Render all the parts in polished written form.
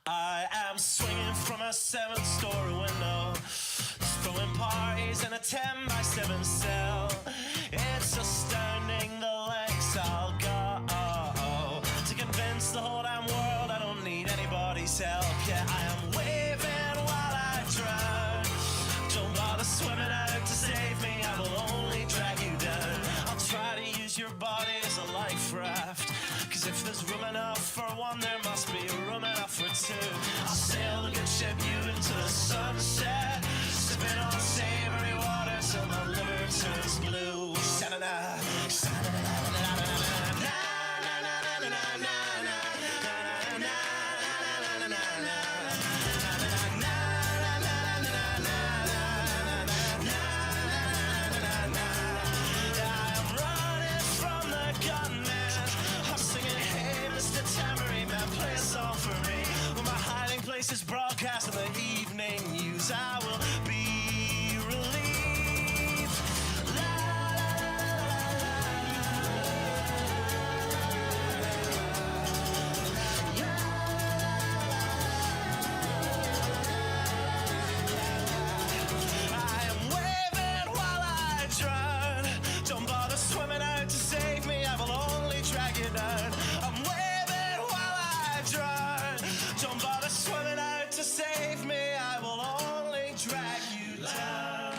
I am swinging from a 7-story window, throwing parties in a 10-by-7 cell. It's astounding the lengths I'll go to convince the whole damn world I don't need anybody's help. Yeah, I am waving while I drown. Don't bother swimming out to save me, I will only drag you down. I'll try to use your body as a life raft, 'cause if there's room enough for one, there must be room enough for two. I'll sail the good ship you into the sunset, sipping on savory water till my liver turns blue. Sha-na-na, sha-na-na-na-na-na-na-na. Is broadcast in the evening news. I will be relieved. La, la, I am waving while I drown. Don't bother swimming out to save me, I will only drag you down. I'm waving while I drown. Don't bother swimming out to save me, I will only drag you down.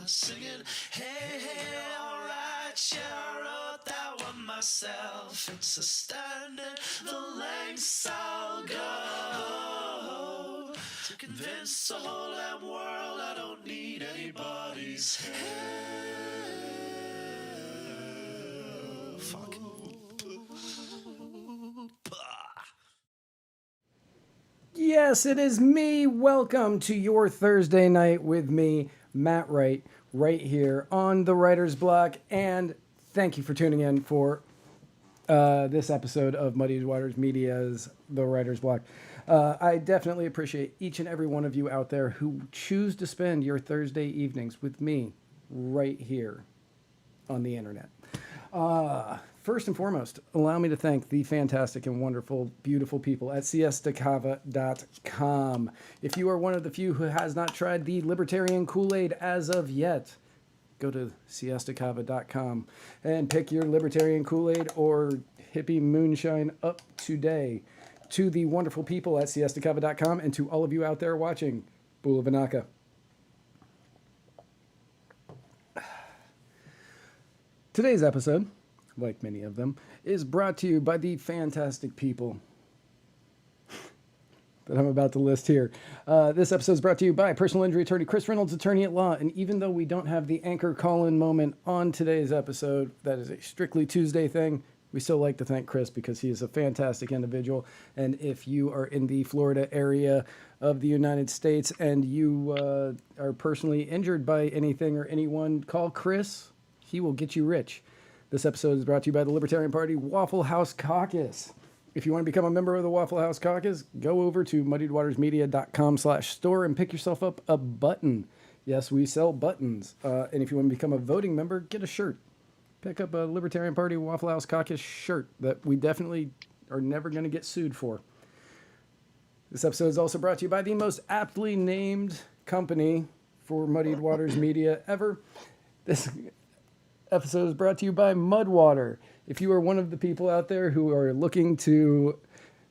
Singing, hey, hey, alright, yeah, I wrote that one myself. It's astounding the lengths I'll go to convince the whole damn world I don't need anybody's help. Fuck. Yes, it is me. Welcome to your Thursday night with me, Matt Wright, right here on the Writer's Block. And thank you for tuning in for this episode of Muddy Waters Media's The Writer's Block. I definitely appreciate each and every one of you out there who choose to spend your Thursday evenings with me right here on the internet. First and foremost, allow me to thank the fantastic and wonderful, beautiful people at siestacava.com. If you are one of the few who has not tried the Libertarian Kool-Aid as of yet, go to siestacava.com and pick your Libertarian Kool-Aid or hippie moonshine up today. To the wonderful people at siestacava.com and to all of you out there watching, Bula Vanaka. Today's episode, like many of them, is brought to you by the fantastic people that I'm about to list here. This episode is brought to you by personal injury attorney Chris Reynolds, attorney at law. And even though we don't have the anchor call-in moment on today's episode, that is a strictly Tuesday thing, we still like to thank Chris because he is a fantastic individual. And if you are in the Florida area of the United States and you are personally injured by anything or anyone, call Chris. He will get you rich. This episode is brought to you by the Libertarian Party Waffle House Caucus. If you want to become a member of the Waffle House Caucus, go over to muddiedwatersmedia.com/store and pick yourself up a button. Yes, we sell buttons. And if you want to become a voting member, get a shirt. Pick up a Libertarian Party Waffle House Caucus shirt that we definitely are never going to get sued for. This episode is also brought to you by the most aptly named company for Muddied Waters Media ever. This episode is brought to you by Mudwater. If you are one of the people out there who are looking to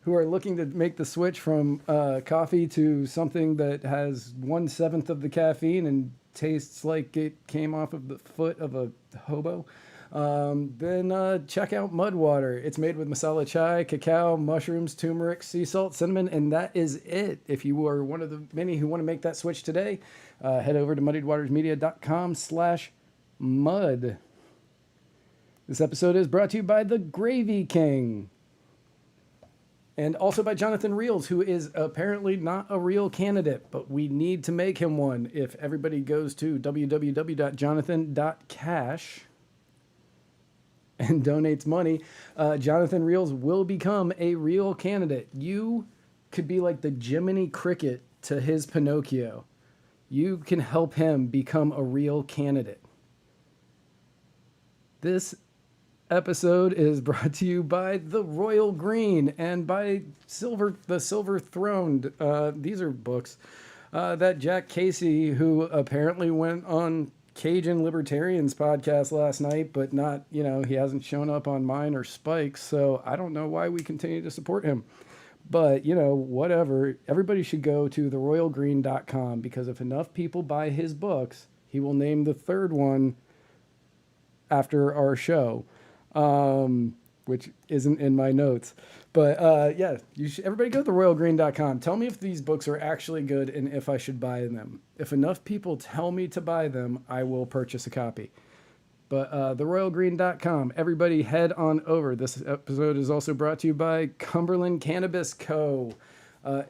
make the switch from coffee to something that has 1/7 of the caffeine and tastes like it came off of the foot of a hobo, then check out Mudwater. It's made with masala chai, cacao, mushrooms, turmeric, sea salt, cinnamon, and that is it. If you are one of the many who want to make that switch today, head over to muddiedwatersmedia.com/mud. This episode is brought to you by the Gravy King. And also by Jonathan Reels, who is apparently not a real candidate, but we need to make him one. If everybody goes to www.jonathan.cash and donates money, Jonathan Reels will become a real candidate. You could be like the Jiminy Cricket to his Pinocchio. You can help him become a real candidate. This episode is brought to you by the Royal Green and by the Silver Throned. These are books that Jack Casey, who apparently went on Cajun Libertarians podcast last night, but not, he hasn't shown up on mine or Spike's, so I don't know why we continue to support him. But, whatever. Everybody should go to theroyalgreen.com, because if enough people buy his books, he will name the third one after our show, which isn't in my notes. But yeah, everybody go to theroyalgreen.com. Tell me if these books are actually good and if I should buy them. If enough people tell me to buy them, I will purchase a copy. But theroyalgreen.com, everybody head on over. This episode is also brought to you by Cumberland Cannabis Co.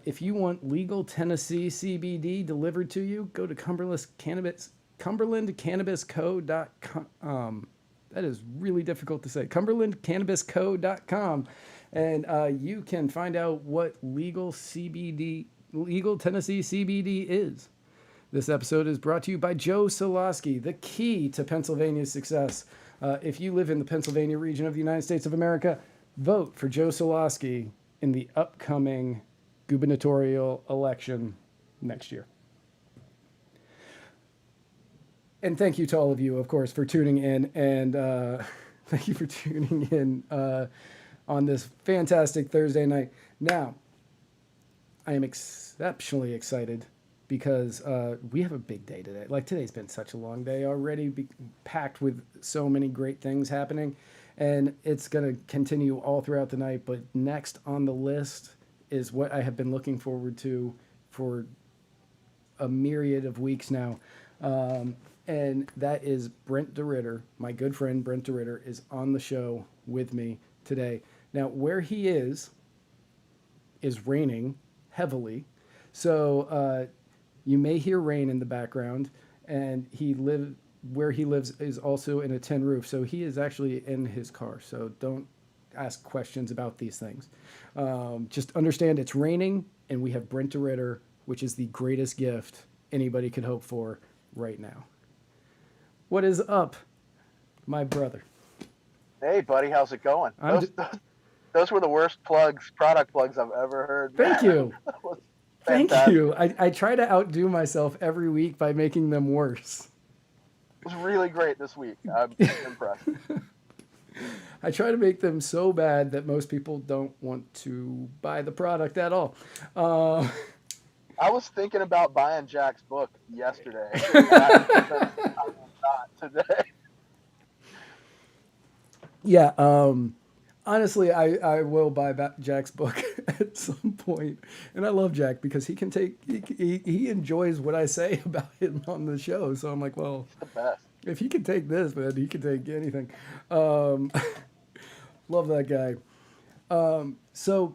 If you want legal Tennessee CBD delivered to you, go to cumberlandcannabisco.com. That is really difficult to say. cumberlandcannabisco.com. And you can find out what legal Tennessee CBD is. This episode is brought to you by Joe Solosky, the key to Pennsylvania's success. If you live in the Pennsylvania region of the United States of America, vote for Joe Solosky in the upcoming gubernatorial election next year. And thank you to all of you, of course, for tuning in. And thank you for tuning in on this fantastic Thursday night. Now, I am exceptionally excited because we have a big day today. Like, today's been such a long day already, packed with so many great things happening. And it's going to continue all throughout the night. But next on the list is what I have been looking forward to for a myriad of weeks now. And that is Brent DeRidder. My good friend Brent DeRidder is on the show with me today. Now, where he is raining heavily. So you may hear rain in the background. And where he lives is also in a tin roof. So he is actually in his car. So don't ask questions about these things. Just understand it's raining, and we have Brent DeRidder, which is the greatest gift anybody could hope for right now. What is up, my brother? Hey, buddy, how's it going? Those were the worst product plugs I've ever heard. Thank you. Thank you. I try to outdo myself every week by making them worse. It was really great this week. I'm impressed. I try to make them so bad that most people don't want to buy the product at all. I was thinking about buying Jack's book yesterday. I will not today. Yeah, honestly, I will buy Jack's book at some point. And I love Jack because he can he enjoys what I say about him on the show. So I'm like, well, the best. If he can take this, man, he can take anything. Love that guy. So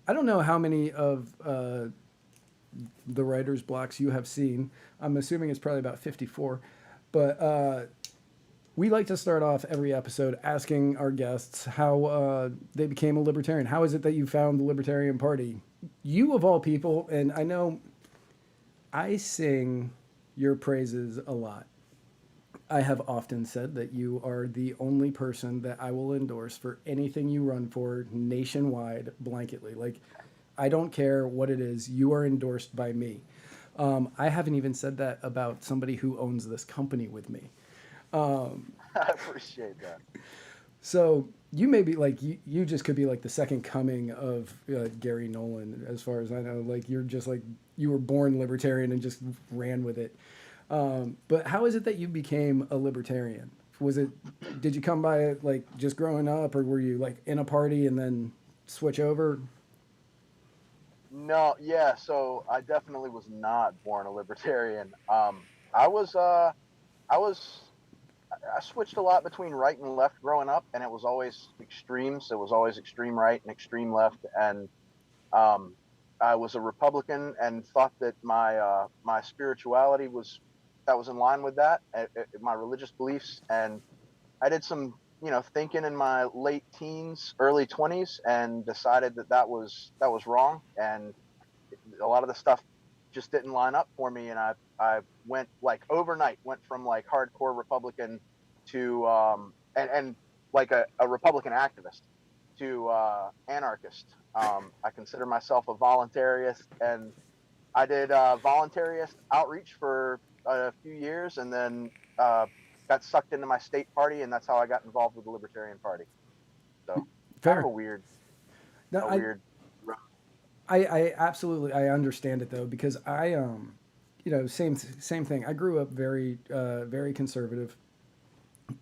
I don't know how many of the writer's blocks you have seen. I'm assuming it's probably about 54. But we like to start off every episode asking our guests how they became a libertarian. How is it that you found the Libertarian Party? You, of all people, and I know I sing your praises a lot. I have often said that you are the only person that I will endorse for anything you run for nationwide blanketly. Like, I don't care what it is. You are endorsed by me. I haven't even said that about somebody who owns this company with me. I appreciate that. So you may be like, you just could be like the second coming of Gary Nolan, as far as I know. Like, you're just like, you were born libertarian and just ran with it. But how is it that you became a libertarian? Did you come by it like just growing up, or were you like in a party and then switch over? No, yeah, so I definitely was not born a libertarian. I switched a lot between right and left growing up, and it was always extremes. It was always extreme right and extreme left. And I was a Republican and thought that my spirituality was in line with that, my religious beliefs. And I did some, thinking in my late teens, early 20s, and decided that was wrong. And a lot of the stuff just didn't line up for me. And I went like overnight, went from like hardcore Republican to and like a Republican activist to anarchist. I consider myself a voluntarist, and I did voluntarist outreach for a few years, and then got sucked into my state party, and that's how I got involved with the Libertarian Party. So kind of Fair. No, a weird. I absolutely I understand it though, because you know, same thing. I grew up very conservative.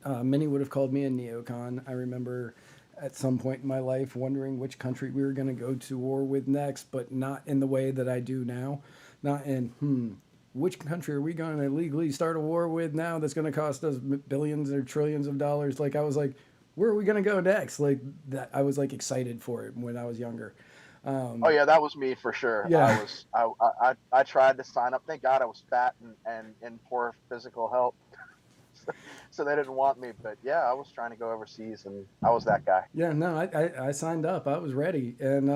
Many would have called me a neocon. I remember at some point in my life wondering which country we were going to go to war with next, but not in the way that I do now. Not in, which country are we going to legally start a war with now that's going to cost us billions or trillions of dollars? Like, I was like, where are we going to go next? Like, that I was like excited for it when I was younger. Oh yeah, that was me for sure. Yeah. I tried to sign up. Thank God I was fat and in poor physical health, so they didn't want me. But yeah, I was trying to go overseas, and I was that guy. Yeah, no, I signed up. I was ready, and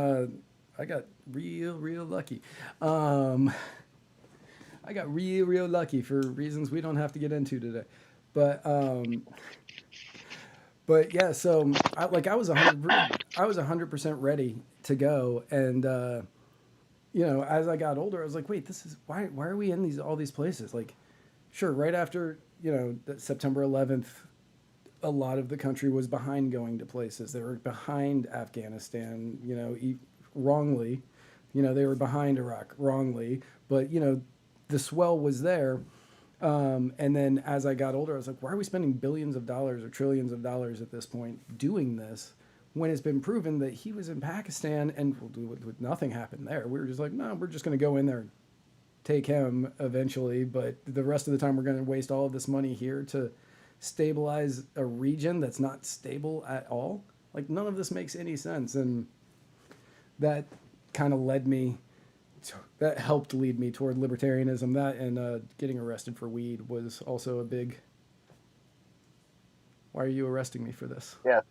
I got real lucky. I got real lucky for reasons we don't have to get into today. But but yeah, so I was 100% ready to go, and you know, as I got older, I was like, wait, this is why are we in all these places? Like, sure, right after, you know, September 11th, a lot of the country was behind going to places. They were behind Afghanistan, you know, wrongly. You know, they were behind Iraq wrongly, but you know, the swell was there. And then as I got older, I was like, why are we spending billions of dollars or trillions of dollars at this point doing this when it's been proven that he was in Pakistan and nothing happened there? We were just like, no, we're just going to go in there, take him eventually, but the rest of the time we're going to waste all of this money here to stabilize a region that's not stable at all. Like, none of this makes any sense. And that kind of that helped lead me toward libertarianism. That and getting arrested for weed was also a big, why are you arresting me for this? Yeah,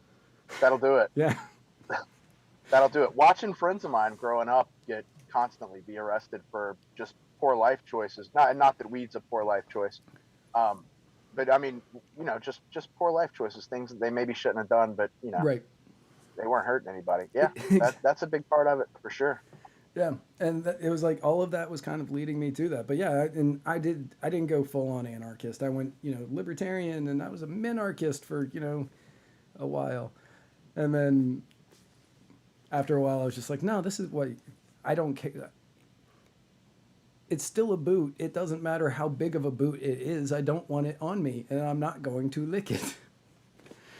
that'll do it. Yeah. That'll do it. Watching friends of mine growing up constantly be arrested for just poor life choices. Not that weed's a poor life choice, but I mean, you know, just poor life choices, things that they maybe shouldn't have done, but you know, Right. they weren't hurting anybody. Yeah, that's a big part of it for sure. Yeah, and it was like all of that was kind of leading me to that. But yeah, and I didn't go full on anarchist. I went, you know, libertarian, and I was a minarchist for, you know, a while. And then after a while I was just like, no, this is what I don't care. It's still a boot. It doesn't matter how big of a boot it is. I don't want it on me, and I'm not going to lick it.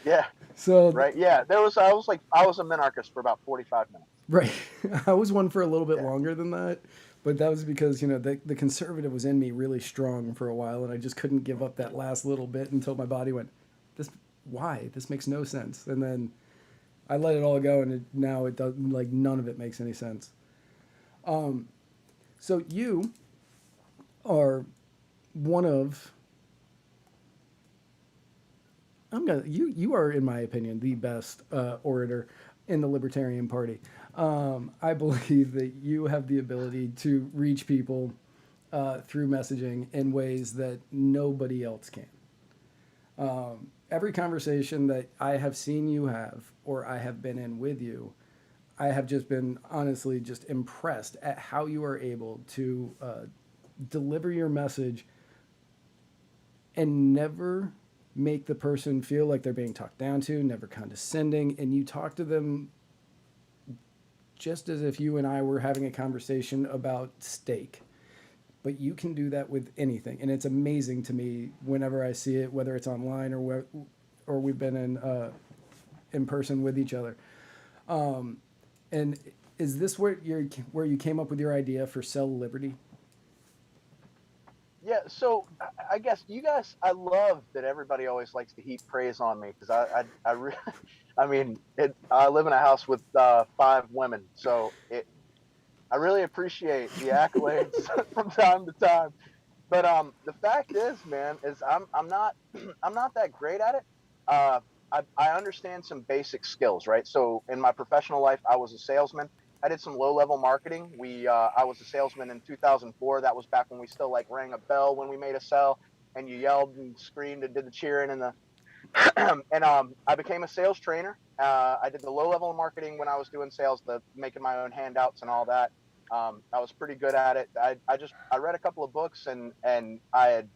Yeah. So right. Yeah. I was a minarchist for about 45 minutes. Right. I was one for a little bit longer than that, but that was because, you know, the conservative was in me really strong for a while, and I just couldn't give up that last little bit until my body went, why? This makes no sense. And then I let it all go, and now it doesn't, like, none of it makes any sense. So you are one of, you are, in my opinion, the best orator in the Libertarian Party. I believe that you have the ability to reach people through messaging in ways that nobody else can. Every conversation that I have seen you have, or I have been in with you, I have just been honestly just impressed at how you are able to deliver your message and never make the person feel like they're being talked down to, never condescending, and you talk to them just as if you and I were having a conversation about steak. But you can do that with anything, and it's amazing to me whenever I see it, whether it's online or we've been in person with each other. And is this where you came up with your idea for Sell Liberty? Yeah, so I guess you guys, I love that everybody always likes to heap praise on me because I mean, I live in a house with 5 women, so I really appreciate the accolades from time to time. But the fact is, man, is I'm not that great at it. I understand some basic skills, right? So in my professional life, I was a salesman. I did some low-level marketing. I was a salesman in 2004. That was back when we still like rang a bell when we made a sell, and you yelled and screamed and did the cheering and And I became a sales trainer. I did the low level of marketing when I was doing sales, the making my own handouts and all that. I was pretty good at it. I read a couple of books, and I had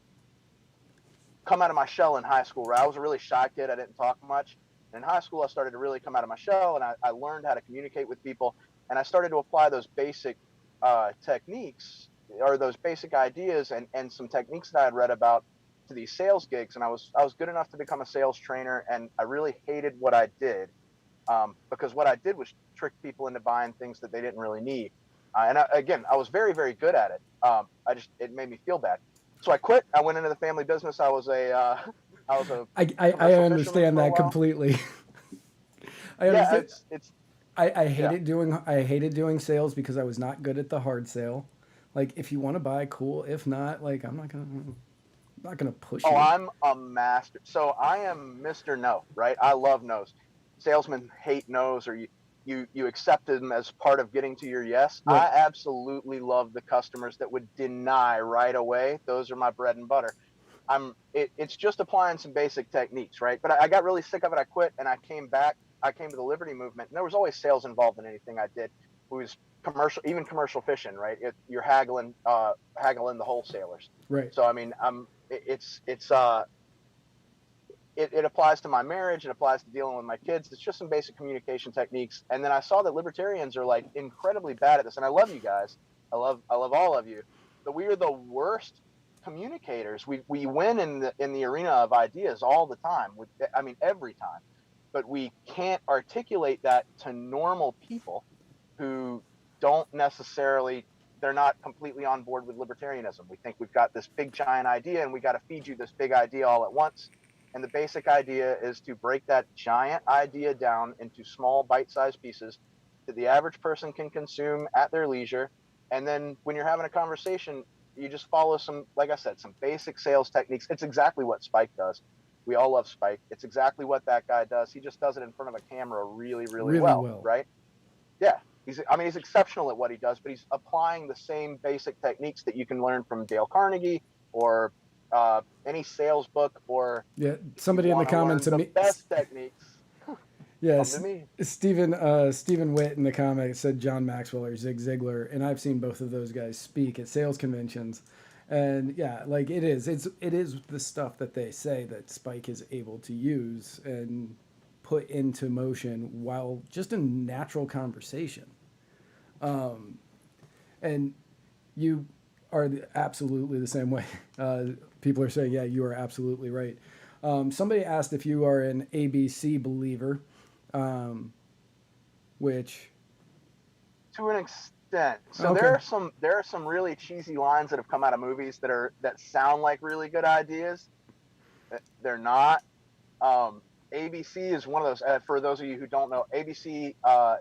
come out of my shell in high school, where I was a really shy kid. I didn't talk much. And in high school, I started to really come out of my shell, and I learned how to communicate with people. And I started to apply those basic techniques, or those basic ideas, and some techniques that I had read about to these sales gigs. And I was good enough to become a sales trainer, and I really hated what I did, because what I did was trick people into buying things that they didn't really need. Again, I was very, very good at it. It made me feel bad. So I quit. I went into the family business. I was a I commercial fisherman understand for a that while. completely. I Yeah, understand. it's I yeah. hated doing sales because I was not good at the hard sale. Like, if you want to buy, cool. If not, like, I'm not gonna push Oh, you. I'm a master. So I am Mr. No, right? I love no's. Salesmen hate no's, or you accept them as part of getting to your yes. Right. I absolutely love the customers that would deny right away. Those are my bread and butter. It's just applying some basic techniques, right? But I got really sick of it. I quit, and I came back. I came to the Liberty movement, and there was always sales involved in anything I did. It was commercial, even commercial fishing, right? You're haggling the wholesalers. Right. So I mean, it applies to my marriage. It applies to dealing with my kids. It's just some basic communication techniques. And then I saw that libertarians are like incredibly bad at this. And I love you guys. I love all of you. But we are the worst communicators. We win in the arena of ideas all the time. I mean, every time. But we can't articulate that to normal people who don't necessarily, they're not completely on board with libertarianism. We think we've got this big giant idea, and we got to feed you this big idea all at once. And the basic idea is to break that giant idea down into small bite-sized pieces that the average person can consume at their leisure. And then when you're having a conversation, you just follow some, like I said, some basic sales techniques. It's exactly what Spike does. We all love Spike. It's exactly what that guy does. He just does it in front of a camera really, really Really well, well. right? Yeah. He's exceptional at what he does, but he's applying the same basic techniques that you can learn from Dale Carnegie, or any sales book. Or Yeah. if you Somebody in the want to comments learn of the me. best techniques, come to Yes, me. Stephen Witt in the comments said John Maxwell or Zig Ziglar, and I've seen both of those guys speak at sales conventions, and yeah, like it is the stuff that they say that Spike is able to use and put into motion while just in natural conversation, and you are absolutely the same way. People are saying, yeah, you are absolutely right. Somebody asked if you are an ABC believer, which, To an extent. So okay, there are some really cheesy lines that have come out of movies that sound like really good ideas. They're not. Um, ABC is one of those. For those of you who don't know, ABC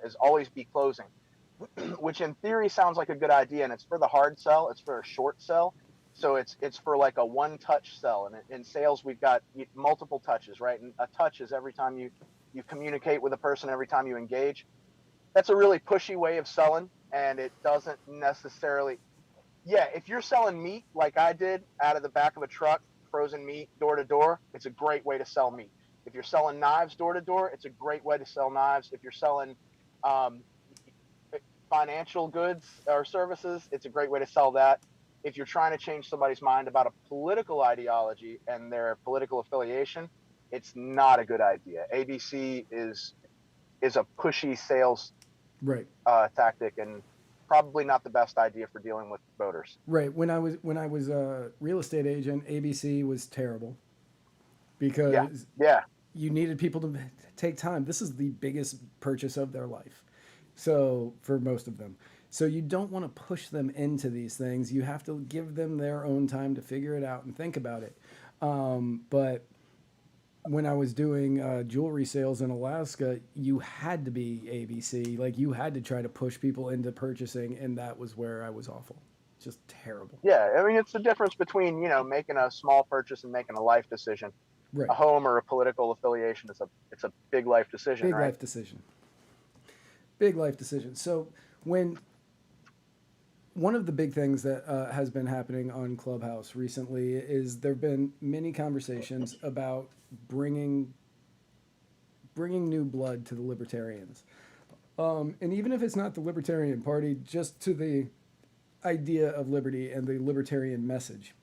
is always be closing, which in theory sounds like a good idea, and it's for the hard sell. It's for a short sell. So it's for like a one touch sell. And in sales, we've got multiple touches, right? And a touch is every time you communicate with a person, every time you engage. That's a really pushy way of selling, and it doesn't necessarily. Yeah, if you're selling meat like I did out of the back of a truck, frozen meat door to door, it's a great way to sell meat. If you're selling knives door to door, it's a great way to sell knives. If you're selling um, financial goods or services, it's a great way to sell that. If you're trying to change somebody's mind about a political ideology and their political affiliation, it's not a good idea. ABC is a pushy sales right, tactic, and probably not the best idea for dealing with voters. right. When I was a real estate agent, ABC was terrible Yeah, because yeah, you needed people to take time. This is the biggest purchase of their life. So, for most of them. So, you don't want to push them into these things. You have to give them their own time to figure it out and think about it. But when I was doing jewelry sales in Alaska, you had to be ABC. Like, you had to try to push people into purchasing, and that was where I was awful. Just terrible. yeah. I mean, it's the difference between making a small purchase and making a life decision. Right. A home or a political affiliation is a big life decision, Big right? life decision. Big life decision. So, when one of the big things that has been happening on Clubhouse recently is there have been many conversations about bringing new blood to the libertarians. And even if it's not the Libertarian Party, just to the idea of liberty and the libertarian message.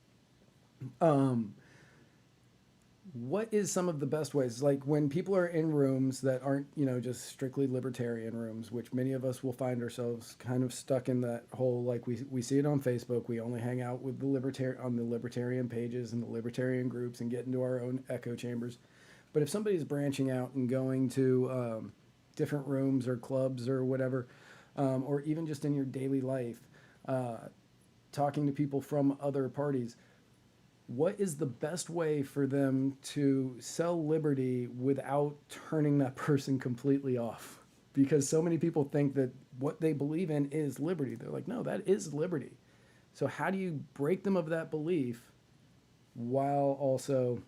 What is some of the best ways? Like when people are in rooms that aren't, just strictly libertarian rooms, which many of us will find ourselves kind of stuck in that whole, like we see it on Facebook. We only hang out with the libertarian pages and the libertarian groups and get into our own echo chambers. But if somebody's branching out and going to different rooms or clubs or whatever, or even just in your daily life, talking to people from other parties, what is the best way for them to sell liberty without turning that person completely off? Because so many people think that what they believe in is liberty. They're like, no, that is liberty. So how do you break them of that belief while also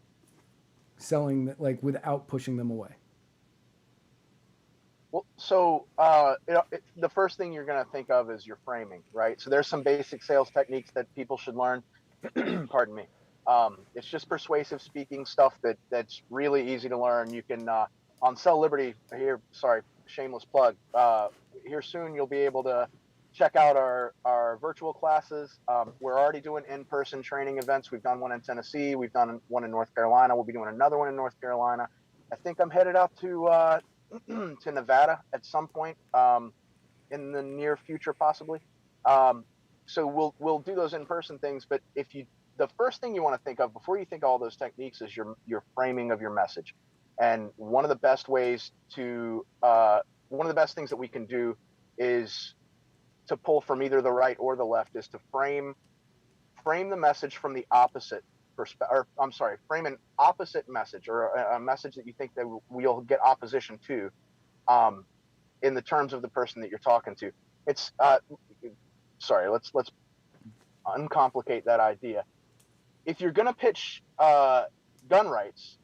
selling, like, without pushing them away? Well, so the first thing you're going to think of is your framing, right? So there's some basic sales techniques that people should learn. Pardon me. It's just persuasive speaking stuff that's really easy to learn. You can on Sell Liberty here. Sorry, shameless plug. Here soon you'll be able to check out our virtual classes. We're already doing in-person training events. We've done one in Tennessee. We've done one in North Carolina. We'll be doing another one in North Carolina. I think I'm headed out to to Nevada at some point in the near future, possibly. So we'll do those in-person things. But the first thing you want to think of before you think of all those techniques is your framing of your message. And one of the best ways to one of the best things that we can do is to pull from either the right or the left is to frame the message from the opposite perspective, or I'm sorry, frame an opposite message or a message that you think that we'll get opposition to, in the terms of the person that you're talking to. It's sorry, let's uncomplicate that idea. If you're going to pitch gun rights,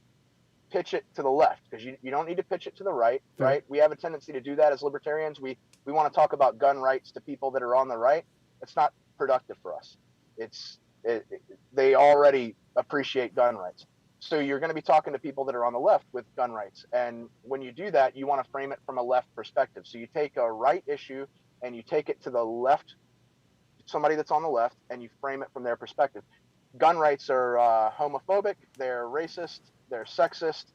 pitch it to the left, because you don't need to pitch it to the right, right? We have a tendency to do that as libertarians. We want to talk about gun rights to people that are on the right. It's not productive for us. They already appreciate gun rights. So you're going to be talking to people that are on the left with gun rights. And when you do that, you want to frame it from a left perspective. So you take a right issue and you take it to the left, somebody that's on the left, and you frame it from their perspective. Gun rights are homophobic, they're racist, they're sexist,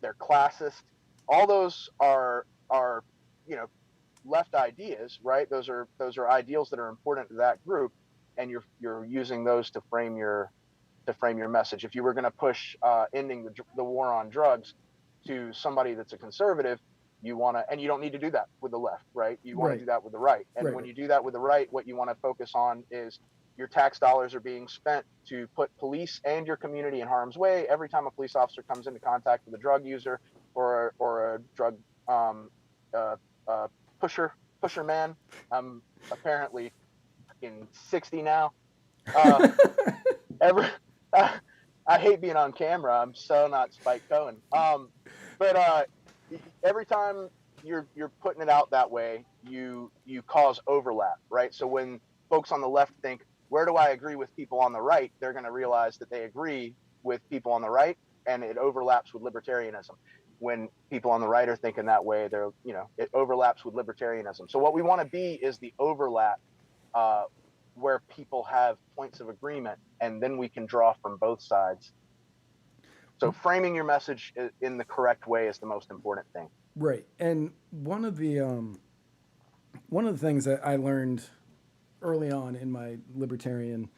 they're classist. All those are left ideas, right? Those are ideals that are important to that group, and you're using those to frame your message. If you were going to push ending the war on drugs to somebody that's a conservative, you want to, and you don't need to do that with the left, right? You want to do that with the right. And when you do that with the right, what you want to focus on is your tax dollars are being spent to put police and your community in harm's way. Every time a police officer comes into contact with a drug user or a drug pusher man, I'm apparently in 60 now. I hate being on camera. I'm so not Spike Cohen. But every time you're putting it out that way, you cause overlap, right? So when folks on the left think, where do I agree with people on the right? They're going to realize that they agree with people on the right, and it overlaps with libertarianism. When people on the right are thinking that way, it overlaps with libertarianism. So what we want to be is the overlap, where people have points of agreement, and then we can draw from both sides. So framing your message in the correct way is the most important thing. Right. And one of the things that I learned early on in my libertarian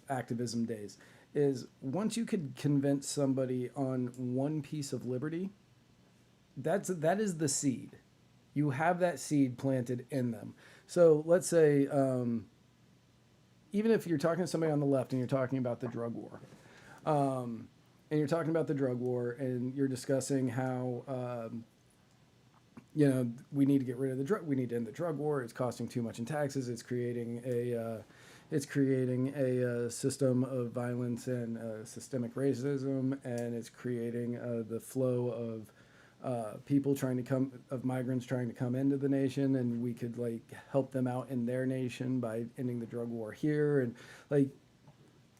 activism days is once you could convince somebody on one piece of liberty, that is the seed. You have that seed planted in them. So let's say, even if you're talking to somebody on the left and you're talking about the drug war, and you're talking about the drug war and you're discussing how, we need to get rid of the drug. We need to end the drug war. It's costing too much in taxes. It's creating a system of violence and systemic racism, and it's creating the flow people trying to come of migrants trying to come into the nation, and we could like help them out in their nation by ending the drug war here. And like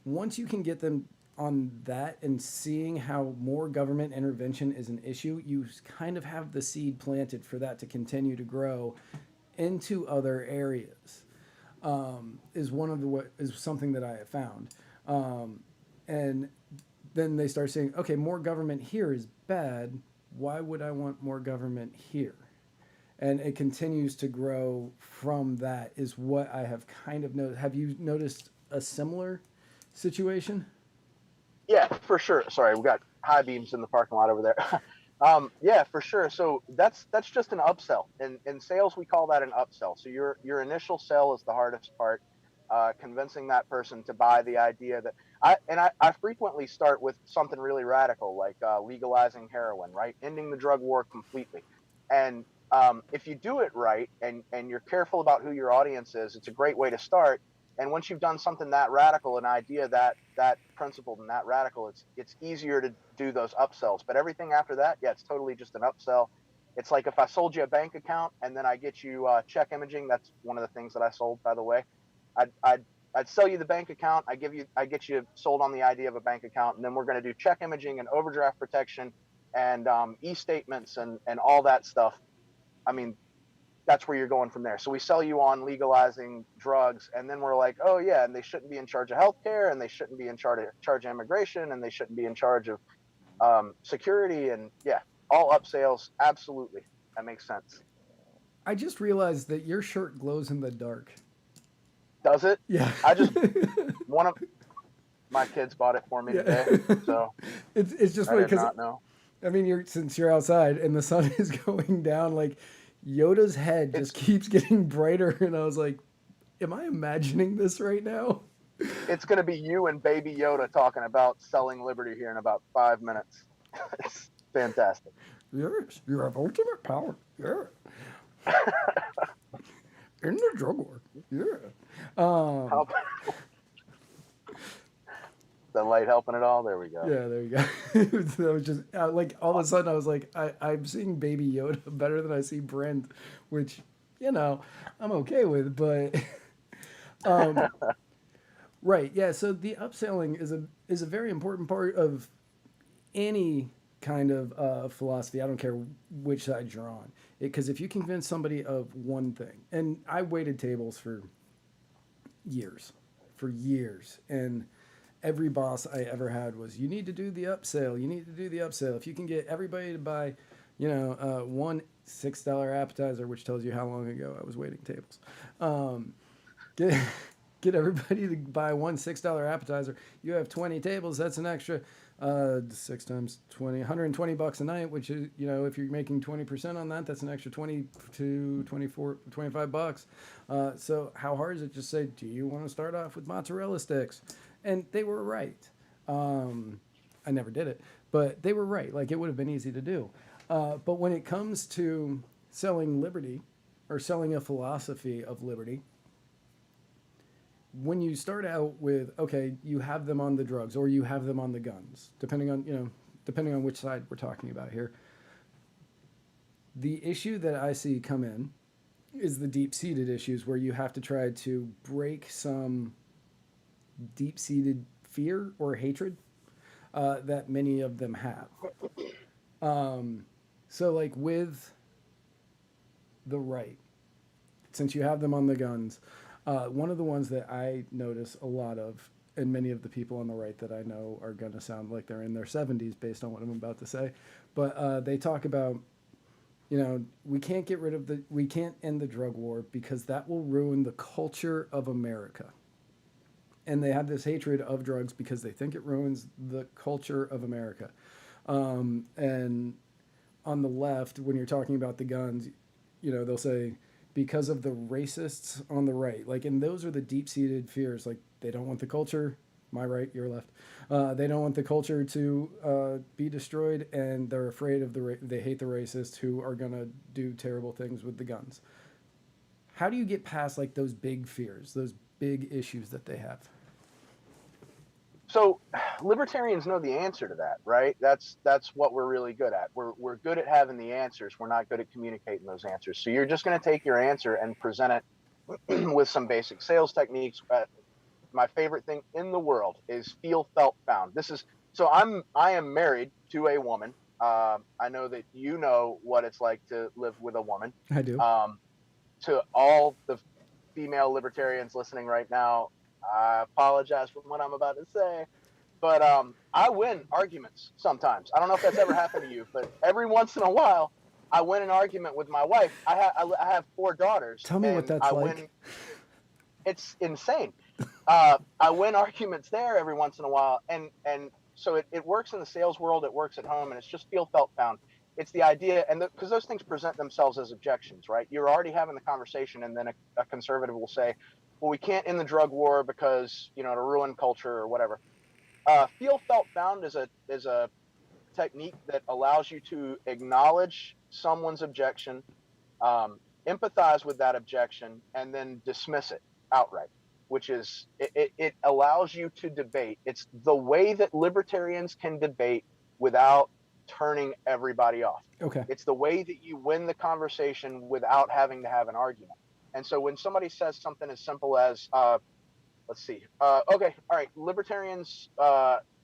once you can get them on that and seeing how more government intervention is an issue, you kind of have the seed planted for that to continue to grow into other areas. Is one of the is something that I have found, and then they start saying, okay, more government here is bad. Why would I want more government here? And it continues to grow from that. Is what I have kind of noticed. Have you noticed a similar situation? Yeah, for sure. Sorry, we got high beams in the parking lot over there. Yeah, for sure. So that's just an upsell. In sales, we call that an upsell. So your initial sell is the hardest part, convincing that person to buy the idea that I frequently start with something really radical like legalizing heroin, right? Ending the drug war completely. And if you do it right and you're careful about who your audience is, it's a great way to start. And once you've done something that radical, an idea that principled and that radical, it's easier to do those upsells. But everything after that, yeah, it's totally just an upsell. It's like if I sold you a bank account and then I get you check imaging. That's one of the things that I sold, by the way. I'd, I'd I'd sell you the bank account. I get you sold on the idea of a bank account, and then we're going to do check imaging and overdraft protection and e-statements and all that stuff. I mean, that's where you're going from there. So we sell you on legalizing drugs, and then we're like, oh yeah, and they shouldn't be in charge of healthcare, and they shouldn't be in charge of immigration, and they shouldn't be in charge of security, and yeah, all upsales. Absolutely, that makes sense. I just realized that your shirt glows in the dark. Does it? Yeah. I just one of my kids bought it for me Yeah. today, so It's just I funny did because not know. I mean, since you're outside and the sun is going down, like Yoda's head just It's keeps getting brighter, and I was like, "Am I imagining this right now?" it's going to be you and Baby Yoda talking about selling liberty here in about 5 minutes. It's fantastic. Yes, you have ultimate power. Yeah, in the drug war. Yeah. How, the light helping it all? There we go. Yeah, there you go. That was just like all of a sudden I was like, I'm seeing Baby Yoda better than I see Brent, which I'm okay with, but um, right, yeah. So the upselling is a very important part of any kind of philosophy. I don't care which side you're on, because if you convince somebody of one thing, and I waited tables years, for years, and every boss I ever had was, you need to do the upsell. You need to do the upsell. If you can get everybody to buy, one $6 appetizer, which tells you how long ago I was waiting tables. Get get everybody to buy one $6 appetizer. You have 20 tables. That's an extra 6 times 20, $120 a night, which is, if you're making 20% on that, that's an extra 20 to 24, $25. So how hard is it? Just say, do you want to start off with mozzarella sticks? And they were right. I never did it, but they were right. Like, it would have been easy to do. But when it comes to selling liberty or selling a philosophy of liberty, when you start out with, okay, you have them on the drugs or you have them on the guns, depending on which side we're talking about here. The issue that I see come in is the deep-seated issues where you have to try to break some deep-seated fear or hatred that many of them have. So like with the right, since you have them on the guns, one of the ones that I notice a lot of, and many of the people on the right that I know are going to sound like they're in their 70s based on what I'm about to say, but they talk about, we can't end the drug war because that will ruin the culture of America. And they have this hatred of drugs because they think it ruins the culture of America. And on the left, when you're talking about the guns, they'll say, because of the racists on the right. Like, and those are the deep-seated fears. Like, they don't want the culture, my right, your left. They don't want the culture to be destroyed, and they're afraid of they hate the racists who are going to do terrible things with the guns. How do you get past, like, those big fears, those big issues that they have? So libertarians know the answer to that, right? That's what we're really good at. We're good at having the answers. We're not good at communicating those answers. So you're just going to take your answer and present it with some basic sales techniques. My favorite thing in the world is feel, felt, found. This is so I am married to a woman. I know that you know what it's like to live with a woman. I do. To all the female libertarians listening right now, I apologize for what I'm about to say, but I win arguments sometimes. I don't know if that's ever happened to you, but every once in a while, I win an argument with my wife. I have 4 daughters, Tell me what and that's I like. win. It's insane. I win arguments there every once in a while, and so it works in the sales world. It works at home, and it's just feel, felt, found. It's the idea, and because those things present themselves as objections, right? You're already having the conversation, and then a conservative will say, "Well, we can't end the drug war because it'll ruin culture or whatever." Feel, felt, found is a technique that allows you to acknowledge someone's objection, empathize with that objection, and then dismiss it outright, which is it allows you to debate. It's the way that libertarians can debate without turning everybody off. Okay. It's the way that you win the conversation without having to have an argument. And so when somebody says something as simple as, let's see, okay, all right, libertarians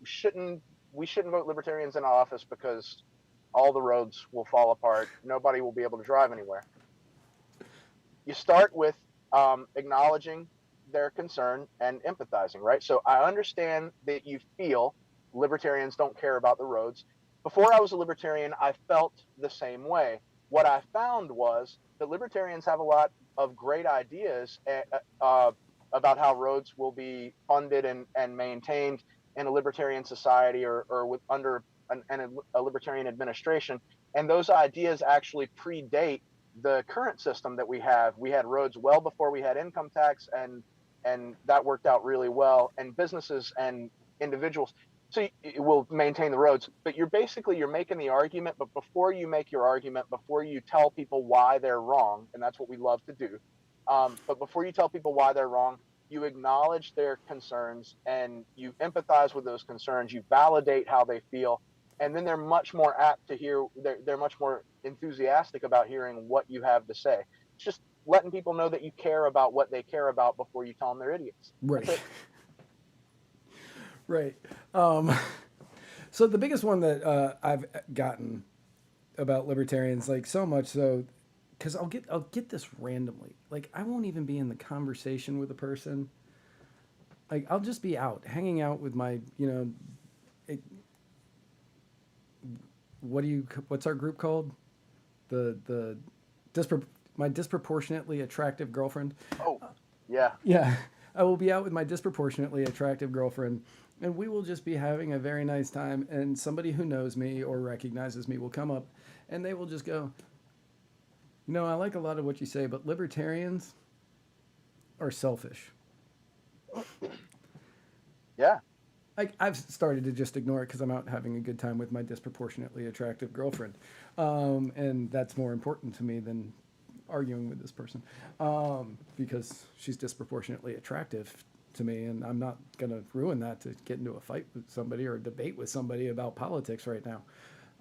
shouldn't we shouldn't vote libertarians in office because all the roads will fall apart. Nobody will be able to drive anywhere. You start with acknowledging their concern and empathizing, right? So I understand that you feel libertarians don't care about the roads. Before I was a libertarian, I felt the same way. What I found was that libertarians have a lot of great ideas about how roads will be funded and maintained in a libertarian society or with under a libertarian administration. And those ideas actually predate the current system that we have. We had roads well before we had income tax, and that worked out really well. And businesses and individuals, so you will maintain the roads. But you're making the argument. But before you make your argument, before you tell people why they're wrong, and that's what we love to do. But before you tell people why they're wrong, you acknowledge their concerns and you empathize with those concerns. You validate how they feel, and then they're much more apt to hear. They're much more enthusiastic about hearing what you have to say. It's just letting people know that you care about what they care about before you tell them they're idiots. Right. Right. So the biggest one that I've gotten about libertarians, like so much so, because I'll get this randomly. Like I won't even be in the conversation with a person. Like I'll just be out hanging out with my what's our group called? My disproportionately attractive girlfriend. Oh, yeah. Yeah. I will be out with my disproportionately attractive girlfriend, and we will just be having a very nice time, and somebody who knows me or recognizes me will come up, and they will just go, I like a lot of what you say, but libertarians are selfish. Yeah. I've started to just ignore it because I'm out having a good time with my disproportionately attractive girlfriend. And that's more important to me than arguing with this person because she's disproportionately attractive to me, and I'm not going to ruin that to get into a fight with somebody or debate with somebody about politics right now.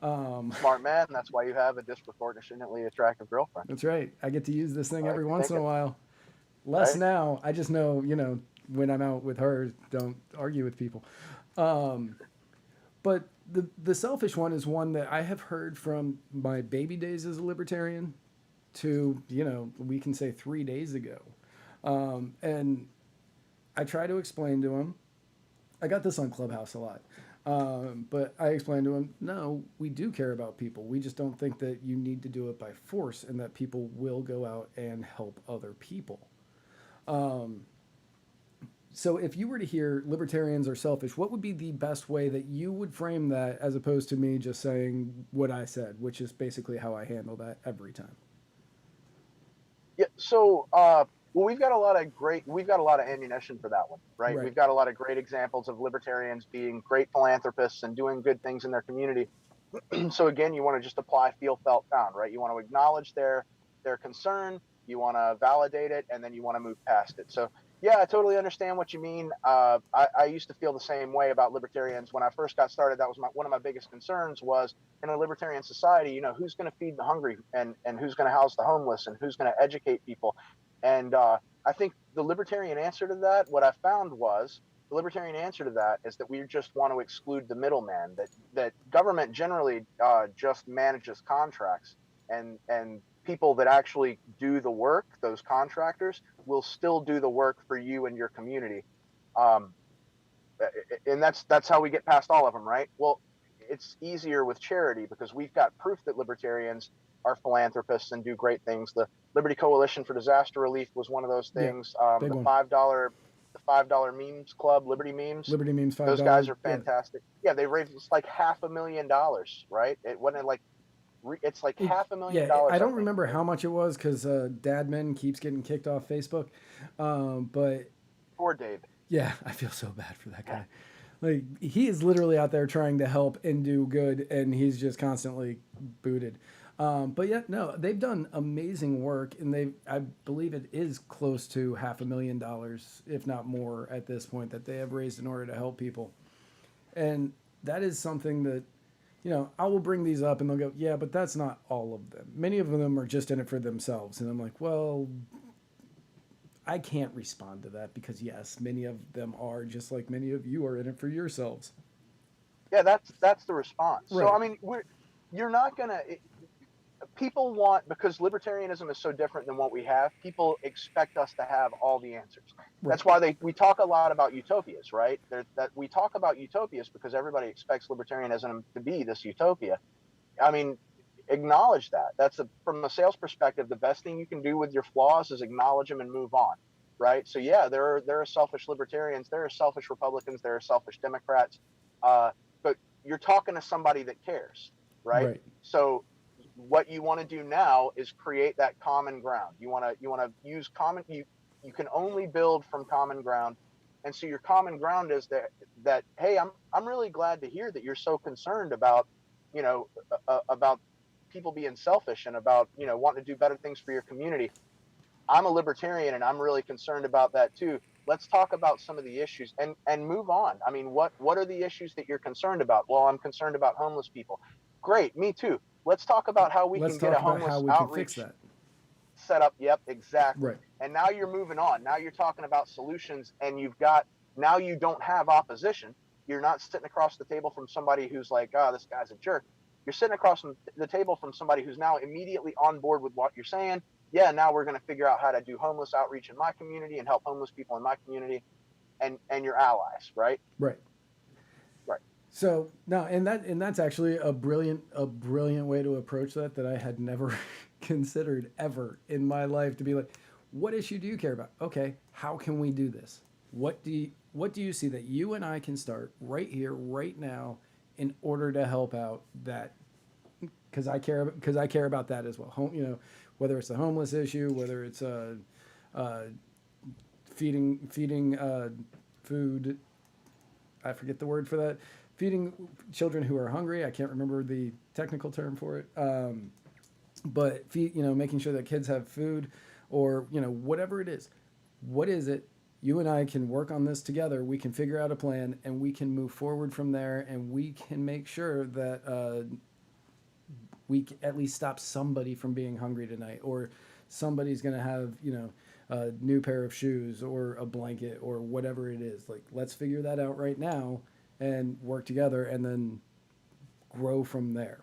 Smart man. That's why you have a disproportionately attractive girlfriend. That's right. I get to use this thing every once in a thinking. while. Less Right? now. I just know, when I'm out with her, don't argue with people. But the selfish one is one that I have heard from my baby days as a libertarian to, we can say 3 days ago. And I try to explain to him, I got this on Clubhouse a lot. But I explained to him, no, we do care about people. We just don't think that you need to do it by force and that people will go out and help other people. So if you were to hear libertarians are selfish, what would be the best way that you would frame that as opposed to me just saying what I said, which is basically how I handle that every time? Yeah. So, well, we've got a lot of ammunition for that one, right? Right. We've got a lot of great examples of libertarians being great philanthropists and doing good things in their community. So again, you want to just apply feel, felt, found, right? You want to acknowledge their concern, you want to validate it, and then you want to move past it. So Yeah, I totally understand what you mean. I used to feel the same way about libertarians when I first got started. That was one of my biggest concerns was in a libertarian society, who's going to feed the hungry and who's going to house the homeless and who's going to educate people. And I think the libertarian answer to that, what I found was the libertarian answer to that is that we just want to exclude the middleman. That government generally just manages contracts, and people that actually do the work, those contractors, will still do the work for you and your community. Um, and that's how we get past all of them, right? Well, it's easier with charity because we've got proof that libertarians are philanthropists and do great things. The Liberty Coalition for Disaster Relief was one of those Yeah, things. big The one. $5 memes club, Liberty Memes. Liberty memes Those guys $5. are Yeah. fantastic. Yeah, they raised like $500,000, right? It wasn't like it's like half a million Yeah, I dollars, I don't think. remember how much it was because Dadman keeps getting kicked off Facebook. But Poor Dave. yeah, I feel so bad for that guy. Like he is literally out there trying to help and do good, and he's just constantly booted. But yeah, no, they've done amazing work, and I believe it is close to $500,000, if not more, at this point that they have raised in order to help people. And that is something that, I will bring these up and they'll go, yeah, but that's not all of them. Many of them are just in it for themselves. And I'm like, well, I can't respond to that because, yes, many of them are, just like many of you are in it for yourselves. Yeah, that's the response. Right. So I mean, you're not gonna. People want, because libertarianism is so different than what we have. People expect us to have all the answers. Right. That's why we talk a lot about utopias, right? That we talk about utopias because everybody expects libertarianism to be this utopia. I mean, acknowledge that. From a sales perspective, the best thing you can do with your flaws is acknowledge them and move on, right? So yeah, there are selfish libertarians, there are selfish Republicans, there are selfish Democrats, but you're talking to somebody that cares, right? Right. So what you want to do now is create that common ground. You want to use common. You can only build from common ground, and so your common ground is that hey, I'm really glad to hear that you're so concerned about about people being selfish and about wanting to do better things for your community. I'm a libertarian and I'm really concerned about that too. Let's talk about some of the issues and move on. I mean, what are the issues that you're concerned about? Well, I'm concerned about homeless people. Great, me too. Let's talk about how we Let's can get talk a about how homeless we can fix outreach that. set up. Yep, exactly. Right. And now you're moving on. Now you're talking about solutions, and now you don't have opposition. You're not sitting across the table from somebody who's like, oh, this guy's a jerk. You're sitting across from the table from somebody who's now immediately on board with what you're saying. Yeah, now we're going to figure out how to do homeless outreach in my community and help homeless people in my community, and your allies, right? Right. Right. So no, and that's actually a brilliant way to approach that I had never considered ever in my life, to be like, what issue do you care about? Okay, how can we do this? What do you see that you and I can start right here, right now, in order to help out that? Because I care about that as well. Whether it's the homeless issue, whether it's feeding food. I forget the word for that. Feeding children who are hungry. I can't remember the technical term for it. But making sure that kids have food, or whatever it is. What is it? You and I can work on this together. We can figure out a plan, and we can move forward from there, and we can make sure that we at least stop somebody from being hungry tonight, or somebody's going to have a new pair of shoes or a blanket or whatever it is. Like, let's figure that out right now and work together, and then grow from there.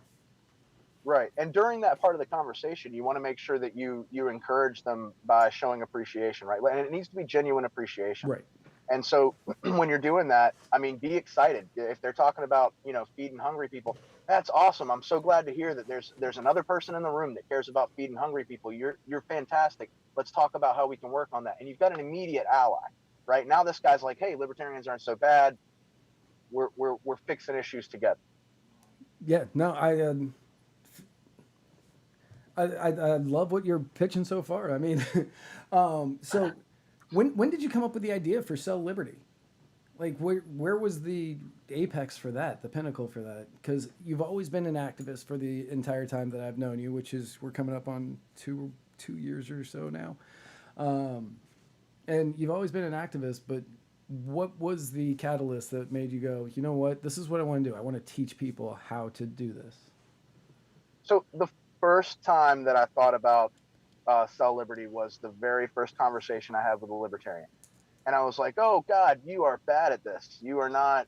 Right. And during that part of the conversation, you want to make sure that you encourage them by showing appreciation, right? And it needs to be genuine appreciation. Right. And so when you're doing that, I mean, be excited. If they're talking about, feeding hungry people, that's awesome. I'm so glad to hear that there's another person in the room that cares about feeding hungry people. You're fantastic. Let's talk about how we can work on that. And you've got an immediate ally, right? Now this guy's like, hey, libertarians aren't so bad. We're fixing issues together. Yeah. No, I love what you're pitching so far. I mean, so when did you come up with the idea for Sell Liberty? Like, where was the apex for that, the pinnacle for that? Because you've always been an activist for the entire time that I've known you, which is, we're coming up on two years or so now. And you've always been an activist, but what was the catalyst that made you go, you know what, this is what I want to do. I want to teach people how to do this. So the first time that I thought about cell liberty was the very first conversation I had with a libertarian, and I was like, "Oh God, you are bad at this. You are not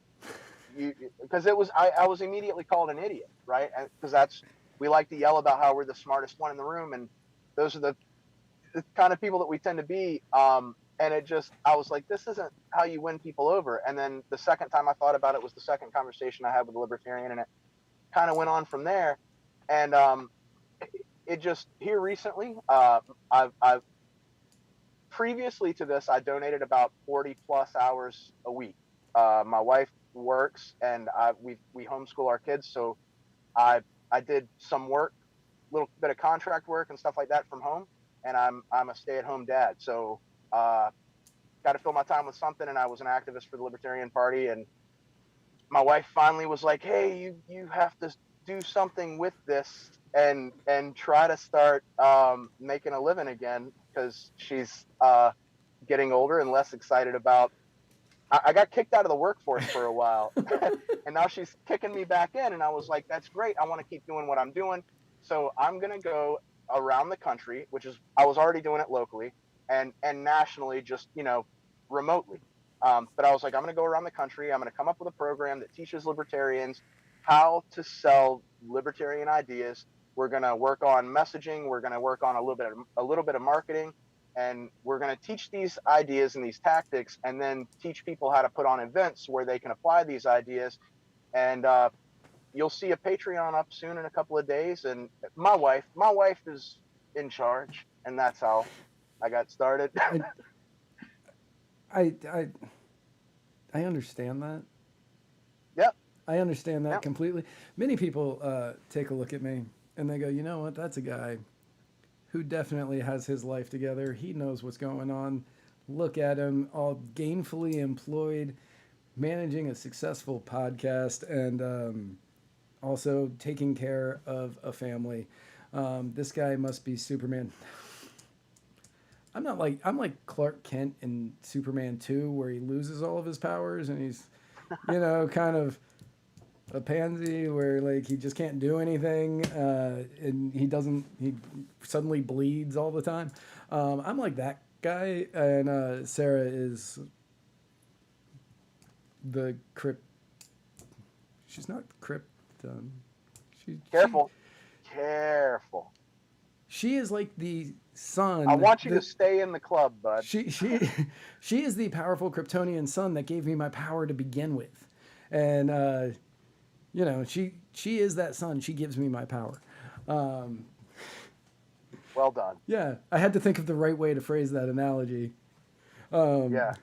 you," because it was I was immediately called an idiot, right? Because that's we like to yell about how we're the smartest one in the room, and those are the kind of people that we tend to be. And it just I was like, this isn't how you win people over. And then the second time I thought about it was the second conversation I had with a libertarian, and it kind of went on from there. And it just here recently, I've previously to this, I donated about 40 plus hours a week. My wife works, and we homeschool our kids, so I I did some work, little bit of contract work and stuff like that from home, and I'm a stay at home dad, so uh, got to fill my time with something. And I was an activist for the Libertarian Party, and my wife finally was like, "Hey, you have to do something with this and try to start making a living again," because she's getting older and less excited about. I got kicked out of the workforce for a while, and now she's kicking me back in. And I was like, "That's great. I want to keep doing what I'm doing." So I'm gonna go around the country, which is I was already doing it locally and nationally, just remotely. But I was like, I'm gonna go around the country. I'm gonna come up with a program that teaches libertarians how to sell libertarian ideas. We're gonna work on messaging. We're gonna work on a little bit of marketing, and we're going to teach these ideas and these tactics, and then teach people how to put on events where they can apply these ideas. And you'll see a Patreon up soon in a couple of days. And my wife is in charge, and that's how I got started. I, I, I, I understand that. Yep. I understand that Yep. completely. Many people take a look at me and they go, you know what, that's a guy who definitely has his life together. He knows what's going on. Look at him, all gainfully employed, managing a successful podcast, and also taking care of a family. This guy must be Superman. I'm like Clark Kent in Superman 2, where he loses all of his powers and he's, kind of a pansy where like he just can't do anything, and he suddenly bleeds all the time. I'm like that guy, and Sarah is the crypt. She's not Krypton. She, she Careful. Careful. she is like the sun. I want you to stay in the club, bud. She is the powerful Kryptonian sun that gave me my power to begin with, and she is that sun. She gives me my power. Well done. Yeah, I had to think of the right way to phrase that analogy. Yeah.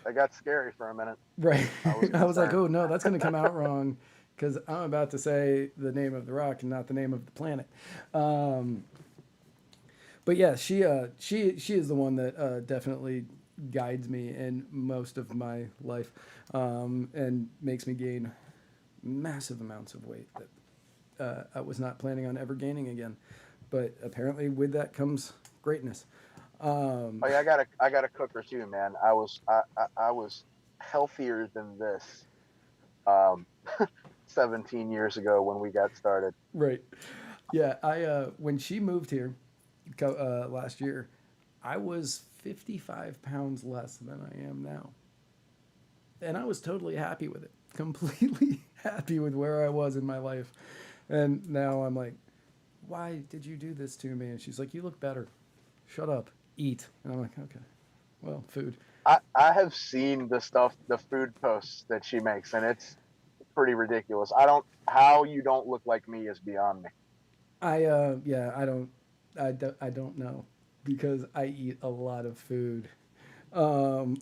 I got scary for a minute. Right. I was like, concerned. oh no, that's going to come out wrong because I'm about to say the name of the rock and not the name of the planet. But yeah, she is the one that definitely guides me in most of my life, and makes me gain massive amounts of weight that I was not planning on ever gaining again. But apparently, with that comes greatness. Oh yeah, I got a cooker too, man. I was healthier than this um, 17 years ago when we got started. Right. Yeah. I when she moved here last year, I was 55 pounds less than I am now, and I was totally happy with it. Completely happy with where I was in my life, and now I'm like, why did you do this to me? And she's like, you look better. Shut up. Eat. And I'm like, okay. Well, food. I have seen the food posts that she makes, and it's pretty ridiculous. How you don't look like me is beyond me. Yeah, I don't know because I eat a lot of food. Um,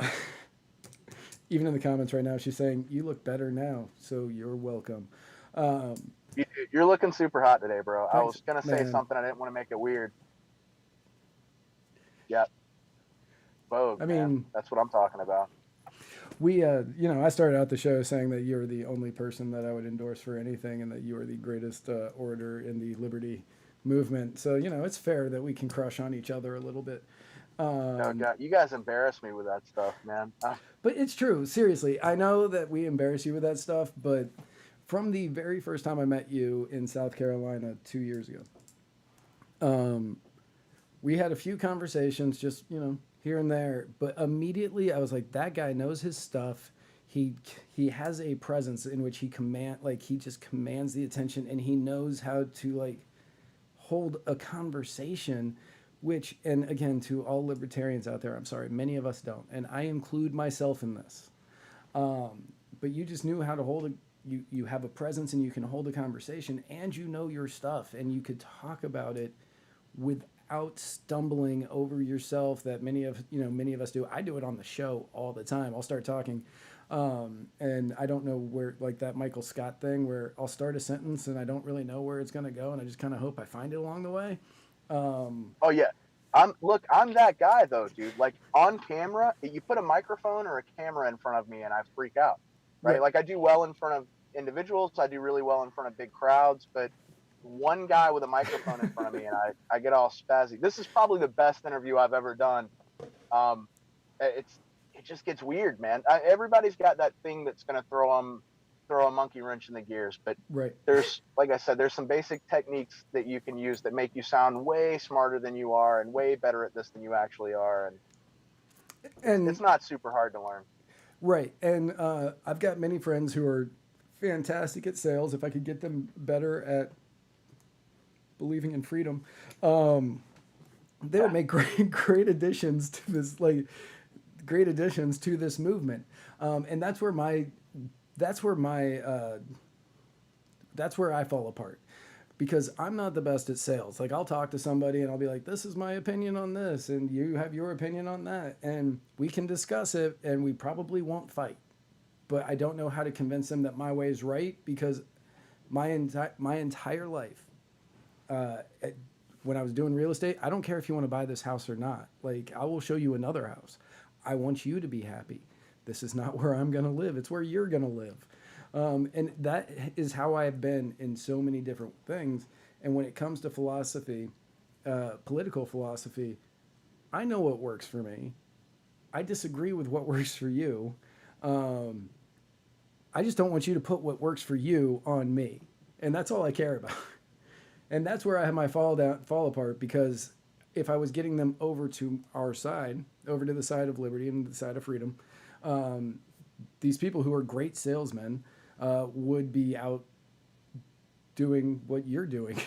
even in the comments right now, she's saying, you look better now, so you're welcome. Um, You're looking super hot today, bro. I Thanks, was gonna say man. something. I didn't want to make it weird. Yep. Vogue, I man. mean, That's what I'm talking about. I started out the show saying that you're the only person that I would endorse for anything and that you are the greatest orator in the liberty movement. So, it's fair that we can crush on each other a little bit. Oh God, you guys embarrass me with that stuff, man. But it's true. Seriously, I know that we embarrass you with that stuff, but from the very first time I met you in South Carolina 2 years ago, we had a few conversations, just here and there. But immediately, I was like, that guy knows his stuff. He he has a presence in which he just commands the attention, and he knows how to hold a conversation. Which, and again, to all libertarians out there, I'm sorry, many of us don't, and I include myself in this. But you just knew how to you have a presence and you can hold a conversation, and you know your stuff, and you could talk about it without stumbling over yourself. That many of us do. I do it on the show all the time. I'll start talking, and I don't know where, like that Michael Scott thing, where I'll start a sentence and I don't really know where it's going to go, and I just kind of hope I find it along the way. Oh yeah, I'm that guy though, dude. Like on camera, you put a microphone or a camera in front of me, and I freak out. Right? Like I do well in front of individuals. I do really well in front of big crowds, but one guy with a microphone in front of me, and I get all spazzy. This is probably the best interview I've ever done. It just gets weird, man. Everybody's got that thing that's going to throw a monkey wrench in the gears, but there's, like I said, there's some basic techniques that you can use that make you sound way smarter than you are and way better at this than you actually are, and it's not super hard to learn. Right. And I've got many friends who are fantastic at sales. If I could get them better at believing in freedom, they would make great additions to this, great additions to this movement. And that's where I fall apart, because I'm not the best at sales. Like, I'll talk to somebody and I'll be like, this is my opinion on this, and you have your opinion on that, and we can discuss it, and we probably won't fight. But I don't know how to convince them that my way is right, because my entire life, when I was doing real estate, I don't care if you want to buy this house or not. Like, I will show you another house. I want you to be happy. This is not where I'm going to live. It's where you're going to live. And that is how I've been in so many different things. And when it comes to philosophy, political philosophy, I know what works for me. I disagree with what works for you. I just don't want you to put what works for you on me. And that's all I care about. And that's where I have my fall apart, because if I was getting them over to our side, over to the side of liberty and the side of freedom, these people who are great salesmen would be out doing what you're doing,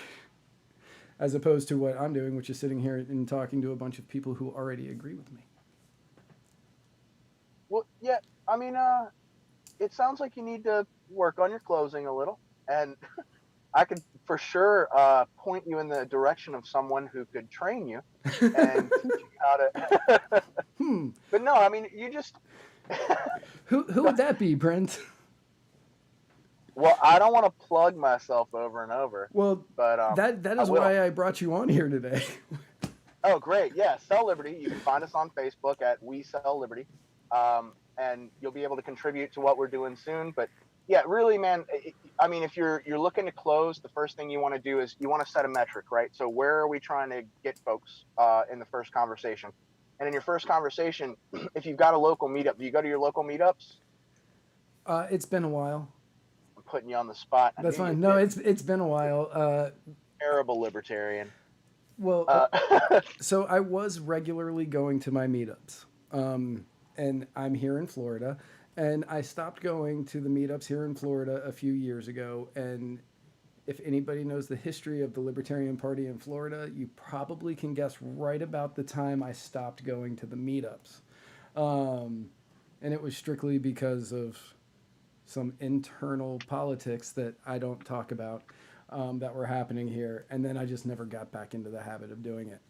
as opposed to what I'm doing, which is sitting here and talking to a bunch of people who already agree with me. Well, yeah, I mean, it sounds like you need to work on your closing a little, and I could for sure point you in the direction of someone who could train you and teach you how to. But no, I mean, you just. Who would that be, Brent? Well, I don't want to plug myself over and over. Well, but that is why I brought you on here today. Oh, great! Yeah, Sell Liberty. You can find us on Facebook at We Sell Liberty, and you'll be able to contribute to what we're doing soon. But yeah, really, man. I mean, if you're looking to close, the first thing you want to do is you want to set a metric, right? So where are we trying to get folks in the first conversation? And in your first conversation, if you've got a local meetup, do you go to your local meetups? It's been a while. I'm putting you on the spot. That's fine. No, it's been a while. Terrible libertarian. Well, so I was regularly going to my meetups, and I'm here in Florida, and I stopped going to the meetups here in Florida a few years ago. And if anybody knows the history of the Libertarian Party in Florida, you probably can guess right about the time I stopped going to the meetups. And it was strictly because of some internal politics that I don't talk about that were happening here. And then I just never got back into the habit of doing it.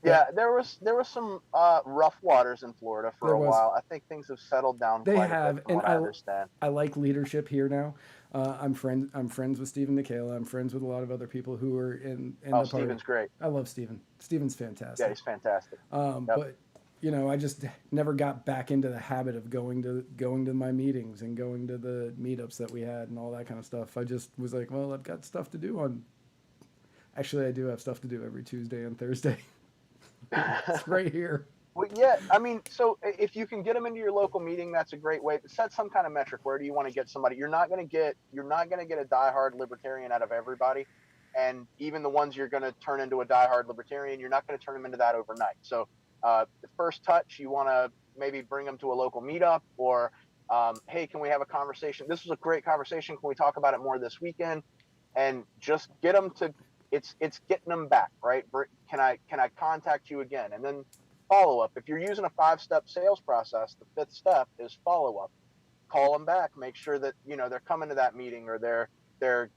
Yeah, there was some rough waters in Florida for a while. I think things have settled down. They quite have, a bit, from and what I understand. I like leadership here now. I'm friends with Stephen Nikela. I'm friends with a lot of other people who are in the party. Stephen's great. I love Stephen. Stephen's fantastic. Yeah, he's fantastic. But I just never got back into the habit of going to my meetings and going to the meetups that we had and all that kind of stuff. I just was like, well, I've got stuff to do on. Actually, I do have stuff to do every Tuesday and Thursday. It's right here. Well, yeah, I mean, so if you can get them into your local meeting, that's a great way. Set some kind of metric. Where do you want to get somebody? You're not going to get a diehard libertarian out of everybody, and even the ones you're going to turn into a diehard libertarian, you're not going to turn them into that overnight. So, the first touch, you want to maybe bring them to a local meetup, or hey, can we have a conversation? This was a great conversation. Can we talk about it more this weekend? And just get them to. It's getting them back, right? Can I contact you again? And then follow up. If you're using a 5-step sales process, the 5th step is follow up. Call them back. Make sure that they're coming to that meeting, or they're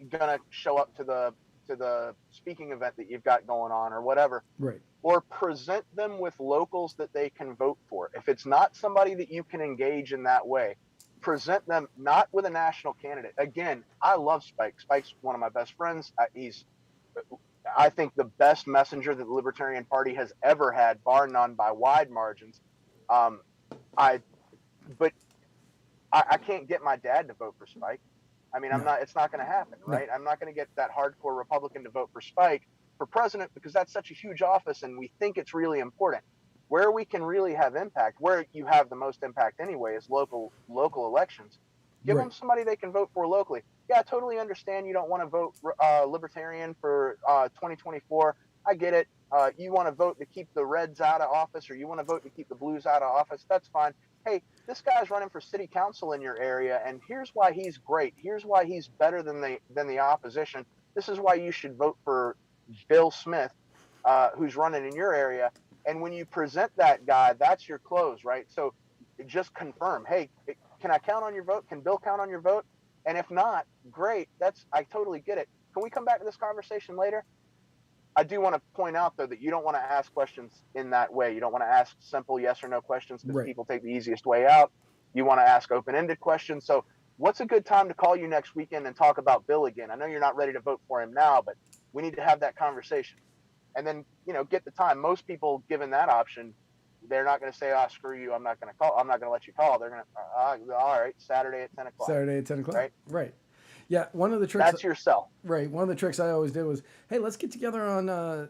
gonna show up to the speaking event that you've got going on, or whatever. Right. Or present them with locals that they can vote for. If it's not somebody that you can engage in that way, present them not with a national candidate. Again, I love Spike. Spike's one of my best friends. He's, I think, the best messenger that the Libertarian Party has ever had, bar none, by wide margins. Um, I, but I can't get my dad to vote for Spike. I mean, No. it's not going to happen, right? No. I'm not going to get that hardcore Republican to vote for Spike for president, because that's such a huge office and we think it's really important. Where we can really have impact, where you have the most impact anyway, is local elections. Give Right. them somebody they can vote for locally. Yeah, I totally understand you don't want to vote Libertarian for 2024. I get it. You want to vote to keep the Reds out of office, or you want to vote to keep the Blues out of office. That's fine. Hey, this guy's running for city council in your area, and here's why he's great. Here's why he's better than the opposition. This is why you should vote for Bill Smith, who's running in your area. And when you present that guy, that's your close, right? So just confirm, hey, can I count on your vote? Can Bill count on your vote? And if not, great. I totally get it. Can we come back to this conversation later? I do want to point out, though, that you don't want to ask questions in that way. You don't want to ask simple yes or no questions, because Right. people take the easiest way out. You want to ask open-ended questions. So what's a good time to call you next weekend and talk about Bill again? I know you're not ready to vote for him now, but we need to have that conversation. And then, get the time. Most people, given that option, they're not going to say, screw you, I'm not going to call. I'm not going to let you call. They're going to, all right, Saturday at 10 o'clock. Saturday at 10 o'clock. Right? Right. Yeah, one of the tricks. That's your sell. Right. One of the tricks I always did was, hey, let's get together on,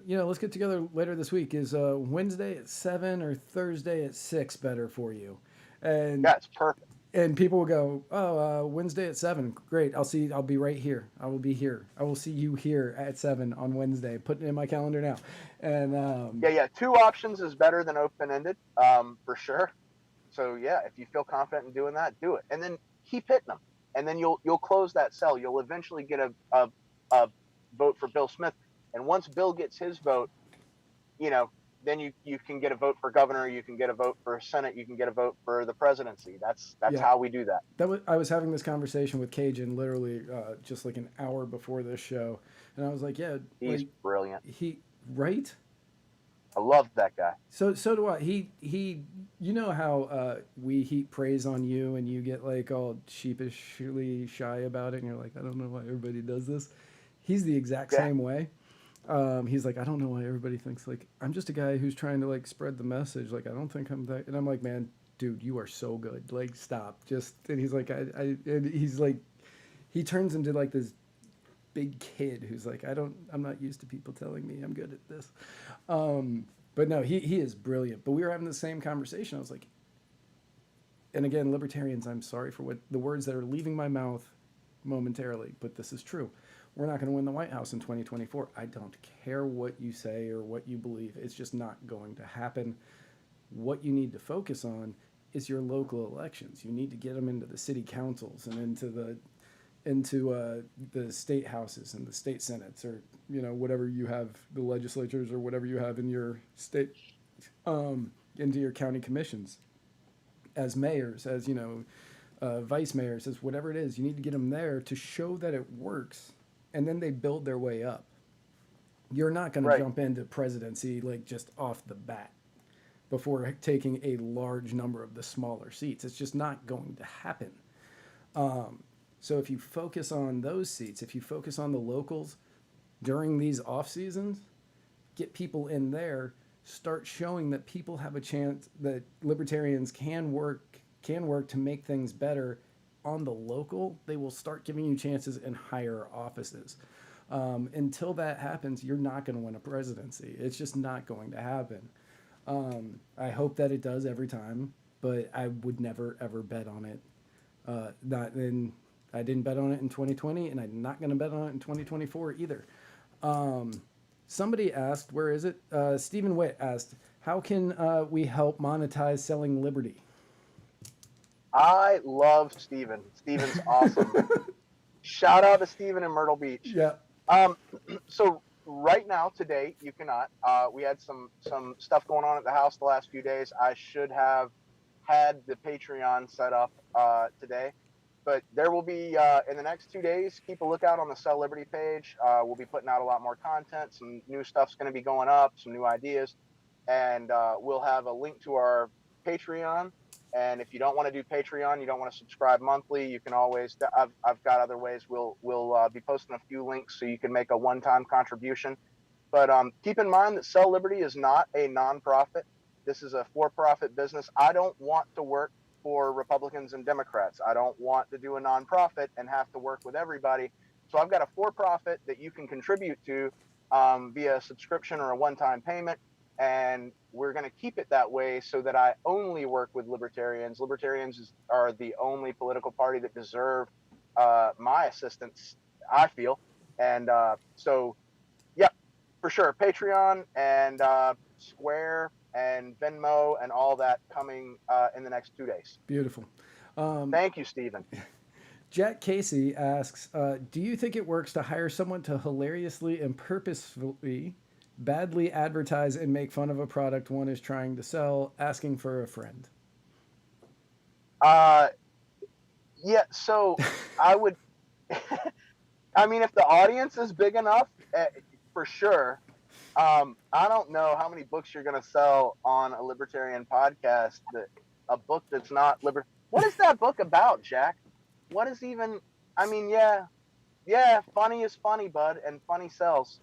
let's get together later this week. Is Wednesday at 7 or Thursday at 6 better for you? And Yeah, it's perfect. And people will go, Wednesday at 7. Great. I'll be right here. I will be here. I will see you here at 7 on Wednesday. Put it in my calendar now. And Yeah. 2 options is better than open-ended, for sure. So yeah, if you feel confident in doing that, do it. And then keep hitting them. And then you'll close that cell. You'll eventually get a vote for Bill Smith. And once Bill gets his vote, then you can get a vote for governor, you can get a vote for Senate, you can get a vote for the presidency. That's Yeah. how we do that. I was having this conversation with Cajun literally just like an hour before this show, and I was like, yeah, He's brilliant. Right. I love that guy. So do I. He you know how we heap praise on you and you get like all sheepishly shy about it, and you're like, I don't know why everybody does this. He's the exact same way. He's like, I don't know why everybody thinks like I'm just a guy who's trying to like spread the message. Like, I don't think I'm that. And I'm like, man, dude, you are so good. Like, stop. And he's like, and he's like, he turns into like this big kid who's like, I'm not used to people telling me I'm good at this. But no, he is brilliant. But we were having the same conversation. I was like, and again, libertarians, I'm sorry for what the words that are leaving my mouth momentarily, but this is true. We're not going to win the White House in 2024. I don't care what you say or what you believe. It's just not going to happen. What you need to focus on is your local elections. You need to get them into the city councils and into the state houses and the state senates, or whatever you have, the legislatures, or whatever you have in your state, into your county commissions, as mayors, as vice mayors, as whatever it is. You need to get them there to show that it works. And then they build their way up. You're not going to jump into presidency like just off the bat before taking a large number of the smaller seats. It's just not going to happen. So if you focus on those seats, if you focus on the locals during these off seasons, get people in there, start showing that people have a chance, that libertarians can work to make things better on the local, they will start giving you chances in higher offices. Until that happens, you're not going to win a presidency. It's just not going to happen. I hope that it does every time, but I would never ever bet on it. Not in I didn't bet on it in 2020, and I'm not going to bet on it in 2024 either. Somebody asked, where is it? Stephen Witt asked, how can we help monetize selling Liberty? I love Steven. Steven's awesome. Shout out to Steven in Myrtle Beach. Yeah. So right now, today, you cannot. We had some stuff going on at the house the last few days. I should have had the Patreon set up today, but there will be in the next 2 days. Keep a lookout on the Sell Liberty page. We'll be putting out a lot more content. Some new stuff's going to be going up. Some new ideas, and we'll have a link to our Patreon. And if you don't want to do Patreon, you don't want to subscribe monthly, you can always. I've got other ways. We'll be posting a few links so you can make a one-time contribution. But keep in mind that Sell Liberty is not a nonprofit. This is a for-profit business. I don't want to work for Republicans and Democrats. I don't want to do a nonprofit and have to work with everybody. So I've got a for-profit that you can contribute to via a subscription or a one-time payment. And we're going to keep it that way so that I only work with libertarians. Libertarians are the only political party that deserve my assistance, I feel. And so, yeah, for sure. Patreon and Square and Venmo and all that coming in the next 2 days. Beautiful. Thank you, Stephen. Jack Casey asks, do you think it works to hire someone to hilariously and purposefully badly advertise and make fun of a product one is trying to sell, asking for a friend? Yeah, so I would, I mean, if the audience is big enough, for sure. I don't know how many books you're going to sell on a libertarian podcast, a book that's not What is that book about, Jack? What is even, I mean, yeah, funny is funny, bud, and funny sells.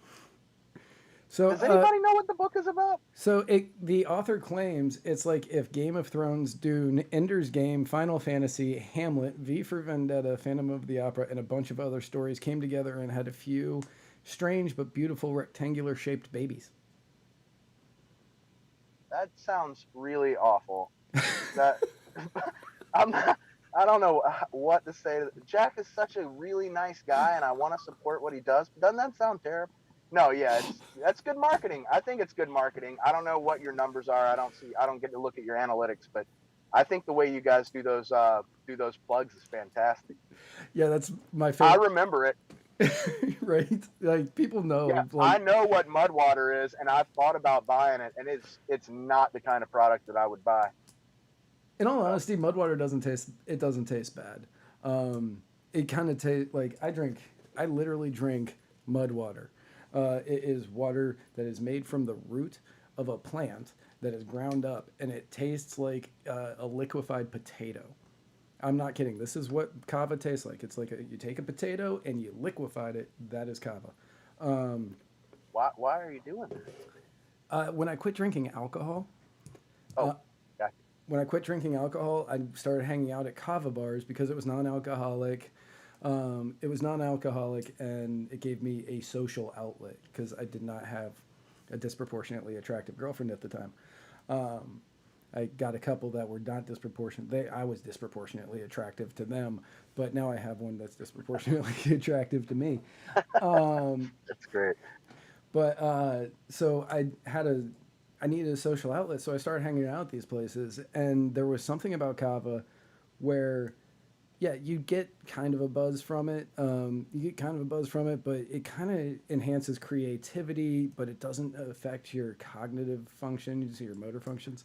So, does anybody know what the book is about? So the author claims it's like if Game of Thrones, Dune, Ender's Game, Final Fantasy, Hamlet, V for Vendetta, Phantom of the Opera, and a bunch of other stories came together and had a few strange but beautiful rectangular shaped babies. That sounds really awful. That I don't know what to say. Jack is such a really nice guy, and I want to support what he does. Doesn't that sound terrible? No, yeah, that's good marketing. I think it's good marketing. I don't know what your numbers are. I don't get to look at your analytics, but I think the way you guys do those plugs is fantastic. Yeah, that's my favorite. I remember it. Right? Like people know. Yeah, like, I know what Mudwater is, and I've thought about buying it, and it's not the kind of product that I would buy. In all honesty, Mudwater doesn't taste bad. It kind of tastes like I literally drink Mudwater. It is water that is made from the root of a plant that is ground up, and it tastes like a liquefied potato. I'm not kidding. This is what kava tastes like. It's like you take a potato and you liquefied it. That is kava. Why are you doing that? When I quit drinking alcohol, Gotcha. When I quit drinking alcohol, I started hanging out at kava bars because it was non-alcoholic. It was non-alcoholic, and it gave me a social outlet because I did not have a disproportionately attractive girlfriend at the time. I got a couple that were not disproportionate. I was disproportionately attractive to them, but now I have one that's disproportionately attractive to me. That's great. But so I needed a social outlet, so I started hanging out at these places, and there was something about kava where, yeah, you get kind of a buzz from it. But it kind of enhances creativity, but it doesn't affect your cognitive functions, your motor functions.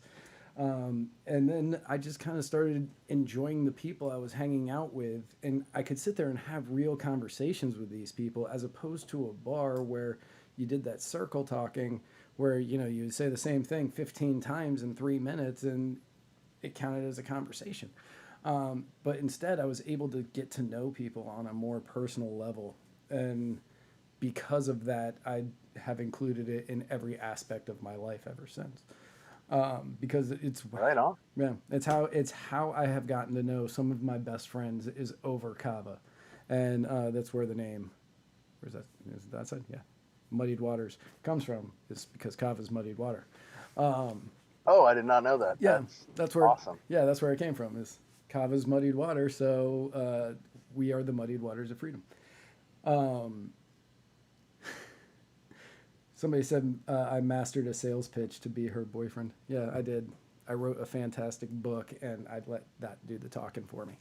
And then I just kind of started enjoying the people I was hanging out with, and I could sit there and have real conversations with these people as opposed to a bar where you did that circle talking where, you say the same thing 15 times in 3 minutes and it counted as a conversation. But instead I was able to get to know people on a more personal level. And because of that, I have included it in every aspect of my life ever since. Because it's right on. Yeah, it's how I have gotten to know some of my best friends is over kava, and that's where the name Where's that? Is it that side? Yeah. Muddied waters comes from is because kava's muddied water. Oh, I did not know that. Yeah, that's where. awesome. Yeah, that's where it came from. Is kava's muddied water. So we are the muddied waters of freedom. Somebody said I mastered a sales pitch to be her boyfriend. Yeah, I did. I wrote a fantastic book, and I'd let that do the talking for me.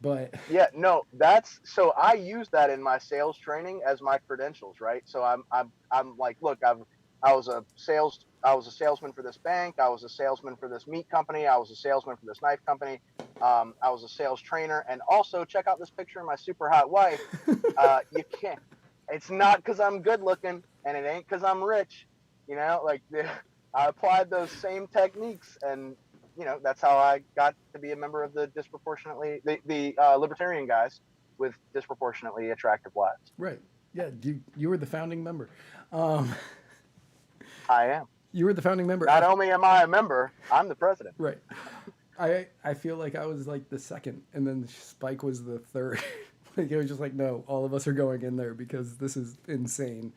But Yeah, no, that's so I use that in my sales training as my credentials, right? So I'm like, look, I was a salesman for this bank, I was a salesman for this meat company, I was a salesman for this knife company, I was a sales trainer, and also check out this picture of my super hot wife. You can't. It's not because I'm good looking, and it ain't because I'm rich. You know, like I applied those same techniques, and that's how I got to be a member of the libertarian guys with disproportionately attractive wives. right, yeah, you were the founding member. Um, I am. you were the founding member. Not only am I a member, I'm the president. Right. I feel like I was like the second, and then Spike was the third. Like it was just like, no, all of us are going in there because this is insane.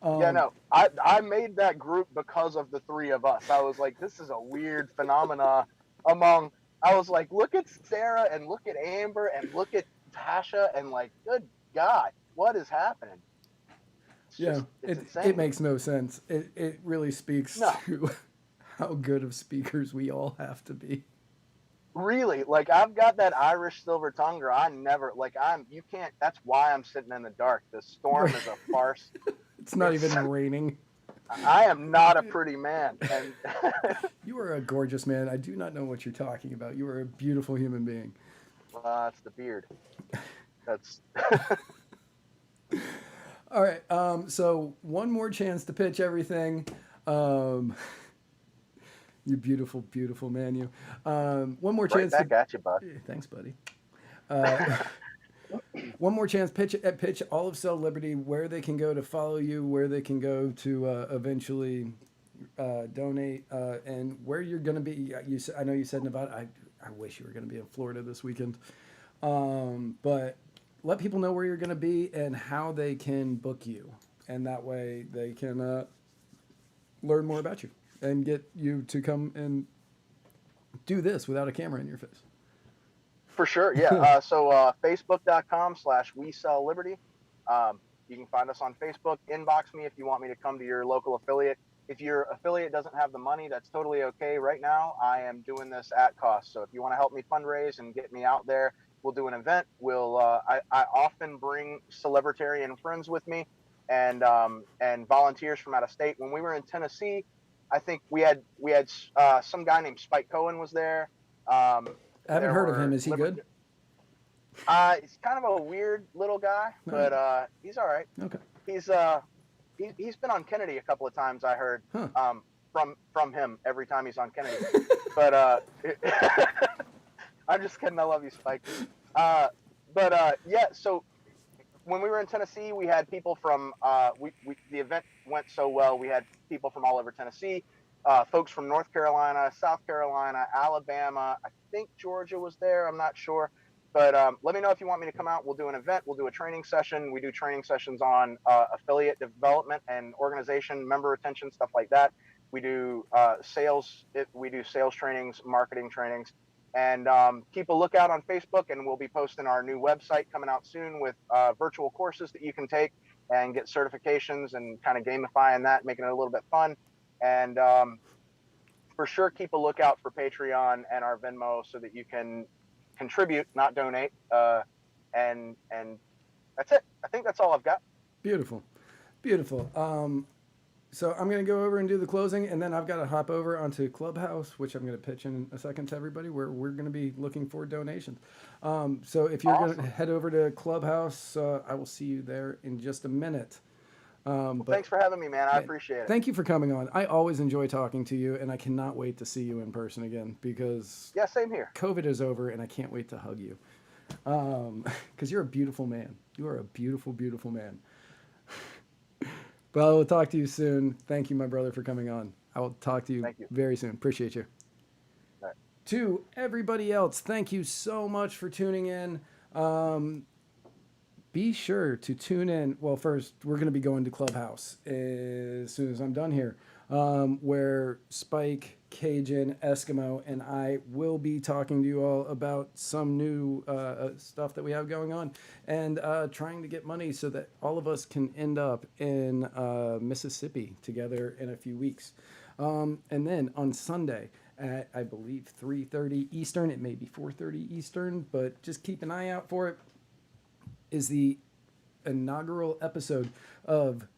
Yeah, no, I made that group because of the three of us. I was like, this is a weird phenomena among. I was like, look at Sarah and look at Amber and look at Tasha and like, good God, what is happening? Yeah, it's it insane. makes no sense. It really speaks to how good of speakers we all have to be. Really, like I've got that Irish silver tongue, or I never you can't. That's why I'm sitting in the dark. The storm is a farce. It's not even raining. I am not a pretty man, and You are a gorgeous man. I do not know what you're talking about. You are a beautiful human being. that's the beard. That's All right. So one more chance to pitch everything. You beautiful, beautiful man. You. One more right chance. back at you, bud. Thanks, buddy. One more chance. Pitch all of Cell Liberty. Where they can go to follow you. Where they can go to eventually donate. And where you're going to be. I know you said Nevada. I wish you were going to be in Florida this weekend. But let people know where you're going to be and how they can book you, and that way they can learn more about you and get you to come and do this without a camera in your face. For sure, yeah. So Facebook.com/We Sell Liberty. You can find us on Facebook. Inbox me if you want me to come to your local affiliate. If your affiliate doesn't have the money, that's totally okay. Right now, I am doing this at cost. So if you want to help me fundraise and get me out there, we'll do an event. I often bring celebritarian friends with me and volunteers from out of state. When we were in Tennessee, I think we had some guy named Spike Cohen was there. I haven't heard of him. Is he good? He's kind of a weird little guy, but he's all right. Okay. He's been on Kennedy a couple of times. I heard from him every time he's on Kennedy. But I'm just kidding. I love you, Spike. Yeah. So when we were in Tennessee, we had people from the event went so well. We had people from all over Tennessee, folks from North Carolina, South Carolina, Alabama. I think Georgia was there. I'm not sure. But let me know if you want me to come out. We'll do an event. We'll do a training session. We do training sessions on affiliate development and organization, member retention, stuff like that. We do sales. We do sales trainings, marketing trainings. And keep a lookout on Facebook, and we'll be posting our new website coming out soon with virtual courses that you can take and get certifications and kind of gamifying that, making it a little bit fun. And for sure, keep a lookout for Patreon and our Venmo so that you can contribute, not donate. And that's it. I think that's all I've got. Beautiful. So I'm going to go over and do the closing, and then I've got to hop over onto Clubhouse, which I'm going to pitch in a second to everybody, where we're going to be looking for donations. So if you're going to head over to Clubhouse, I will see you there in just a minute. But thanks for having me, man. I appreciate it. Thank you for coming on. I always enjoy talking to you, and I cannot wait to see you in person again because same here. COVID is over, and I can't wait to hug you because you're a beautiful man. You are a beautiful, beautiful man. But I will talk to you soon. Thank you, my brother, for coming on. I will talk to you very soon. Appreciate you. All right. To everybody else, thank you so much for tuning in. be sure to tune in. Well, first, we're going to be going to Clubhouse as soon as I'm done here, where Spike, Cajun, Eskimo, and I will be talking to you all about some new stuff that we have going on and trying to get money so that all of us can end up in Mississippi together in a few weeks. And then on Sunday at, I believe, 3:30 Eastern, it may be 4:30 Eastern, but just keep an eye out for it, is the inaugural episode of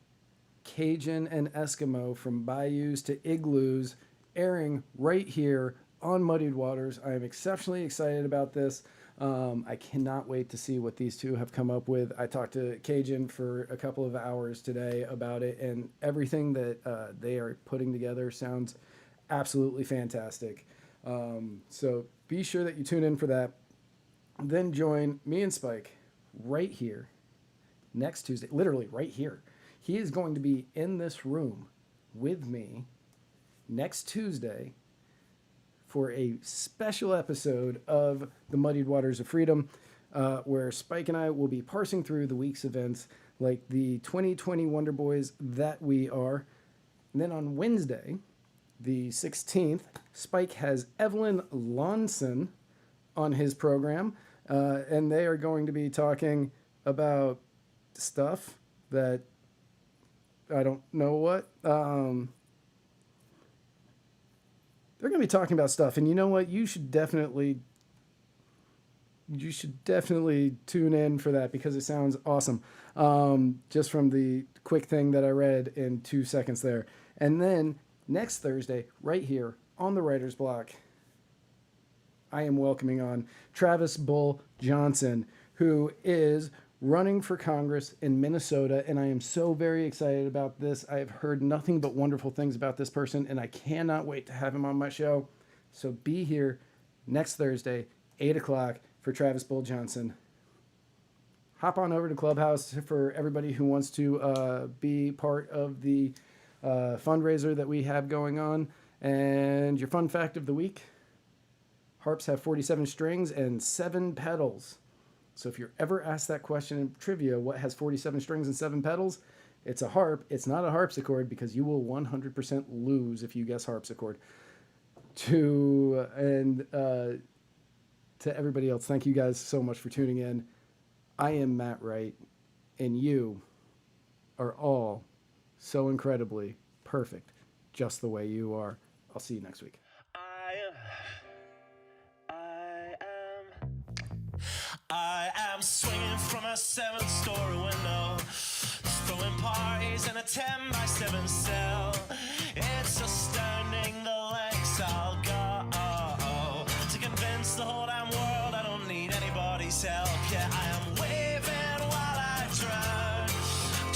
Cajun and Eskimo from Bayous to Igloos, airing right here on Muddied Waters. I am exceptionally excited about this. I cannot wait to see what these two have come up with. I talked to Cajun for a couple of hours today about it, and everything that they are putting together sounds absolutely fantastic. So be sure that you tune in for that. Then join me and Spike right here next Tuesday, literally right here. He is going to be in this room with me next Tuesday for a special episode of the Muddied Waters of Freedom, where Spike and I will be parsing through the week's events like the 2020 Wonder Boys that we are. And then on Wednesday, the 16th, Spike has Evelyn Lonson on his program, and they are going to be talking about stuff that I don't know what. They're going to be talking about stuff, and you know what? You should definitely tune in for that because it sounds awesome. Just from the quick thing that I read in 2 seconds there. And then next Thursday, right here on the Writer's Block, I am welcoming on Travis Bull Johnson, who is running for Congress in Minnesota, and I am so very excited about this. I have heard nothing but wonderful things about this person, and I cannot wait to have him on my show. So be here next Thursday, 8 o'clock, for Travis Bull Johnson. Hop on over to Clubhouse for everybody who wants to be part of the fundraiser that we have going on. And your fun fact of the week: harps have 47 strings and 7 pedals. So if you're ever asked that question in trivia, what has 47 strings and 7 pedals? It's a harp. It's not a harpsichord, because you will 100% lose if you guess harpsichord. To everybody else, thank you guys so much for tuning in. I am Matt Wright, and you are all so incredibly perfect, just the way you are. I'll see you next week. I am swinging from a 7-story window, throwing parties in a 10-by-7 cell. It's astounding the lengths I'll go to convince the whole damn world I don't need anybody's help. Yeah, I am waving while I drown.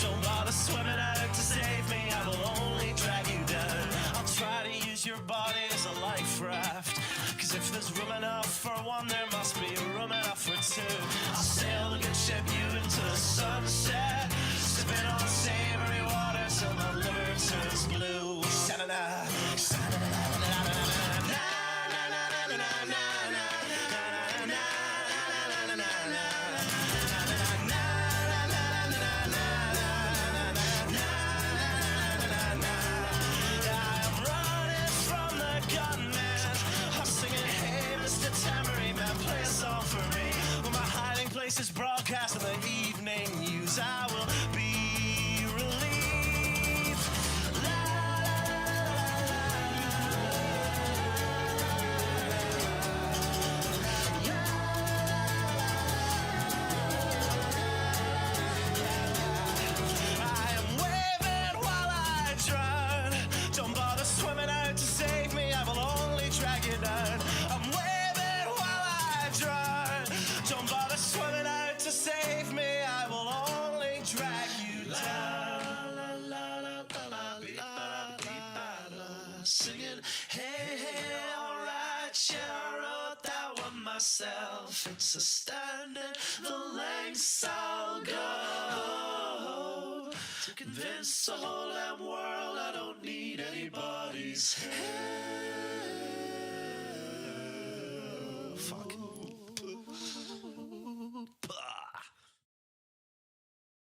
Don't bother swimming out to save me, I will only drag you down. I'll try to use your body as a life raft, 'cause if there's room enough for one, there must be room enough for two. I'll sail the good ship you into the sunset, sipping on savory water till my liver turns blue. Sha-na-na, sha-na-na-na-na-na-na-na. Places broadcast in the evening news, I will be relieved. La, la, I am waving while I drown. Don't bother swimming out to save me, I will only drag you down. I'm waving while I drown. Don't bother swimming out to save me, I will only drag you down. La, la, la, la, la, la, la. Singing, hey, hey, alright, yeah, I wrote that one myself. It's astounding the lengths I'll go to convince the whole damn world I don't need anybody's help.